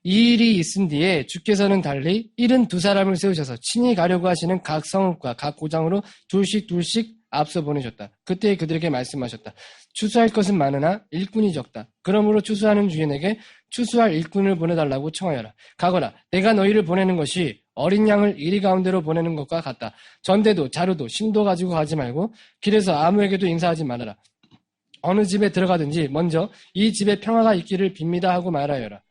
이 일이 있은 뒤에 주께서는 달리 72사람을 세우셔서 친히 가려고 하시는 각 성읍과 각 고장으로 둘씩 앞서 보내셨다. 그때 그들에게 말씀하셨다. 추수할 것은 많으나 일꾼이 적다. 그러므로 추수하는 주인에게 추수할 일꾼을 보내달라고 청하여라. 가거라. 내가 너희를 보내는 것이 어린 양을 이리 가운데로 보내는 것과 같다. 전대도 자루도 심도 가지고 가지 말고 길에서 아무에게도 인사하지 말아라. 어느 집에 들어가든지 먼저 이 집에 평화가 있기를 빕니다 하고 말하여라.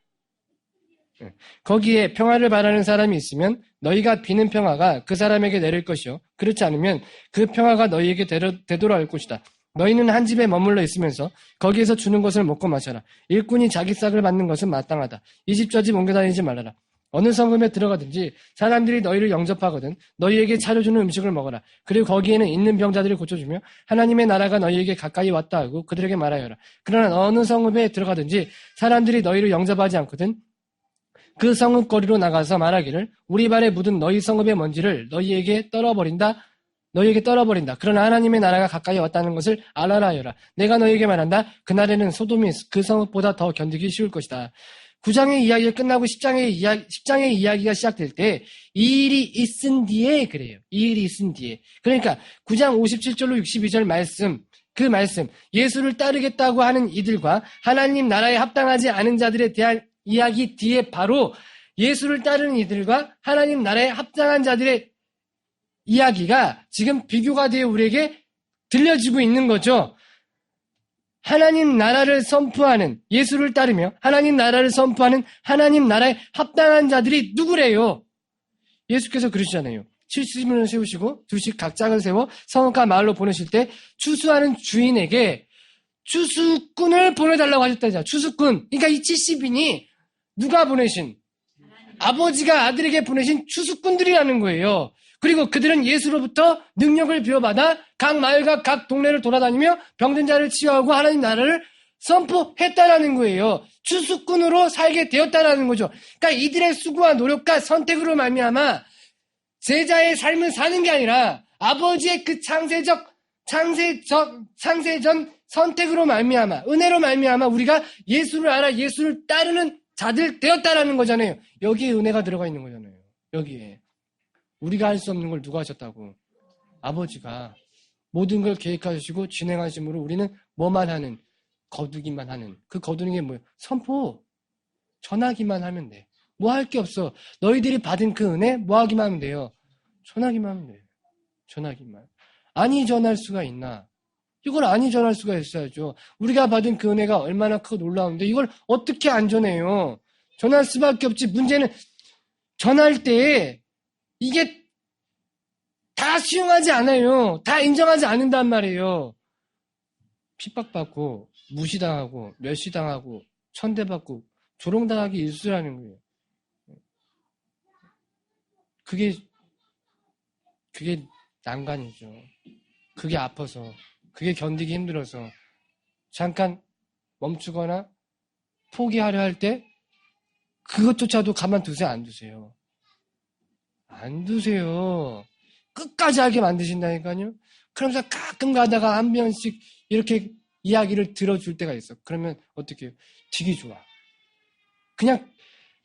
거기에 평화를 바라는 사람이 있으면 너희가 비는 평화가 그 사람에게 내릴 것이요. 그렇지 않으면 그 평화가 너희에게 되돌아올 것이다. 너희는 한 집에 머물러 있으면서 거기에서 주는 것을 먹고 마셔라. 일꾼이 자기 싹을 받는 것은 마땅하다. 이 집 저 집 옮겨다니지 말아라. 어느 성읍에 들어가든지 사람들이 너희를 영접하거든 너희에게 차려주는 음식을 먹어라. 그리고 거기에는 있는 병자들을 고쳐주며 하나님의 나라가 너희에게 가까이 왔다 하고 그들에게 말하여라. 그러나 어느 성읍에 들어가든지 사람들이 너희를 영접하지 않거든 그 성읍 거리로 나가서 말하기를 우리 발에 묻은 너희 성읍의 먼지를 너희에게 떨어버린다. 그러나 하나님의 나라가 가까이 왔다는 것을 알아라 하여라. 내가 너희에게 말한다. 그날에는 소돔이 그 성읍보다 더 견디기 쉬울 것이다. 9장의 이야기가 끝나고 10장의 이야기가 시작될 때 이 일이 있은 뒤에 그래요. 이 일이 있은 뒤에. 그러니까 9장 57절로 62절 말씀 그 말씀 예수를 따르겠다고 하는 이들과 하나님 나라에 합당하지 않은 자들에 대한 이야기 뒤에 바로 예수를 따르는 이들과 하나님 나라에 합당한 자들의 이야기가 지금 비교가 되어 우리에게 들려지고 있는 거죠. 하나님 나라를 선포하는 예수를 따르며 하나님 나라를 선포하는 하나님 나라에 합당한 자들이 누구래요? 예수께서 그러시잖아요. 70인을 세우시고 둘씩 각 짝을 세워 성읍과 마을로 보내실 때 추수하는 주인에게 추수꾼을 보내달라고 하셨다잖아요. 추수꾼. 그러니까 이 70인이 누가 보내신? 아버지가 아들에게 보내신 추수꾼들이라는 거예요. 그리고 그들은 예수로부터 능력을 부여받아 각 마을과 각 동네를 돌아다니며 병든 자를 치유하고 하나님 나라를 선포했다라는 거예요. 추수꾼으로 살게 되었다라는 거죠. 그러니까 이들의 수고와 노력과 선택으로 말미암아 제자의 삶을 사는 게 아니라 아버지의 그 창세전 선택으로 말미암아 은혜로 말미암아 우리가 예수를 알아 예수를 따르는 자들 되었다라는 거잖아요. 여기에 은혜가 들어가 있는 거잖아요. 여기에 우리가 할 수 없는 걸 누가 하셨다고? 아버지가 모든 걸 계획하시고 진행하심으로 우리는 뭐만 하는 거두기만 하는 그 거두는 게 뭐예요? 선포 전하기만 하면 돼. 뭐 할 게 없어. 너희들이 받은 그 은혜 뭐 하기만 하면 돼요. 전하기만 하면 돼요. 전하기만. 아니 전할 수가 있나? 이걸 아니 전할 수가 있어야죠. 우리가 받은 그 은혜가 얼마나 크고 놀라운데 이걸 어떻게 안 전해요? 전할 수밖에 없지. 문제는 전할 때 이게 다 수용하지 않아요. 다 인정하지 않는단 말이에요. 핍박받고 무시당하고 멸시당하고 천대받고 조롱당하기 일쑤라는 거예요. 그게 난관이죠. 그게 아파서 그게 견디기 힘들어서 잠깐 멈추거나 포기하려 할 때 그것조차도 가만두세요? 안 두세요? 안 두세요. 끝까지 하게 만드신다니까요. 그러면서 가끔 가다가 한 명씩 이렇게 이야기를 들어줄 때가 있어. 그러면 어떻게 해요? 되게 좋아. 그냥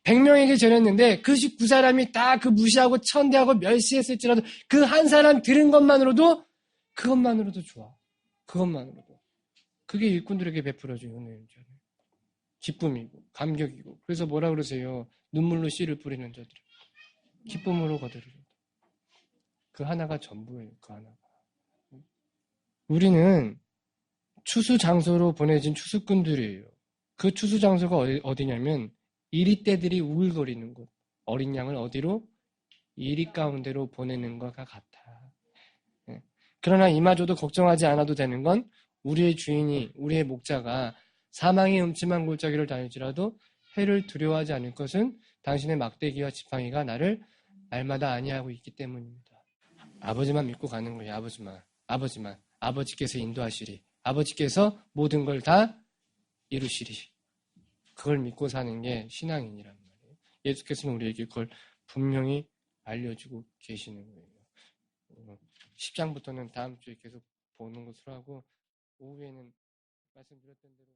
100명에게 전했는데 그 19사람이 다 그 무시하고 천대하고 멸시했을지라도 그 한 사람 들은 것만으로도 그것만으로도 좋아. 그것만으로도. 그게 일꾼들에게 베풀어진 은혜죠. 기쁨이고 감격이고. 그래서 뭐라 그러세요? 눈물로 씨를 뿌리는 자들. 기쁨으로 거두리라. 그 하나가 전부예요. 그 하나가. 우리는 추수 장소로 보내진 추수꾼들이에요. 그 추수 장소가 어디냐면 이리떼들이 우글거리는 곳. 어린 양을 어디로? 이리 가운데로 보내는 것과 같아. 그러나 이마저도 걱정하지 않아도 되는 건 우리의 주인이, 우리의 목자가 사망의 음침한 골짜기를 다닐지라도 해를 두려워하지 않을 것은 당신의 막대기와 지팡이가 나를 날마다 안위하고 있기 때문입니다. 아버지만 믿고 가는 거예요. 아버지만. 아버지께서 인도하시리. 아버지께서 모든 걸 다 이루시리. 그걸 믿고 사는 게 신앙인이란 말이에요. 예수께서는 우리에게 그걸 분명히 알려주고 계시는 거예요. 10장부터는 다음 주에 계속 보는 것으로 하고 오후에는 말씀드렸던 대로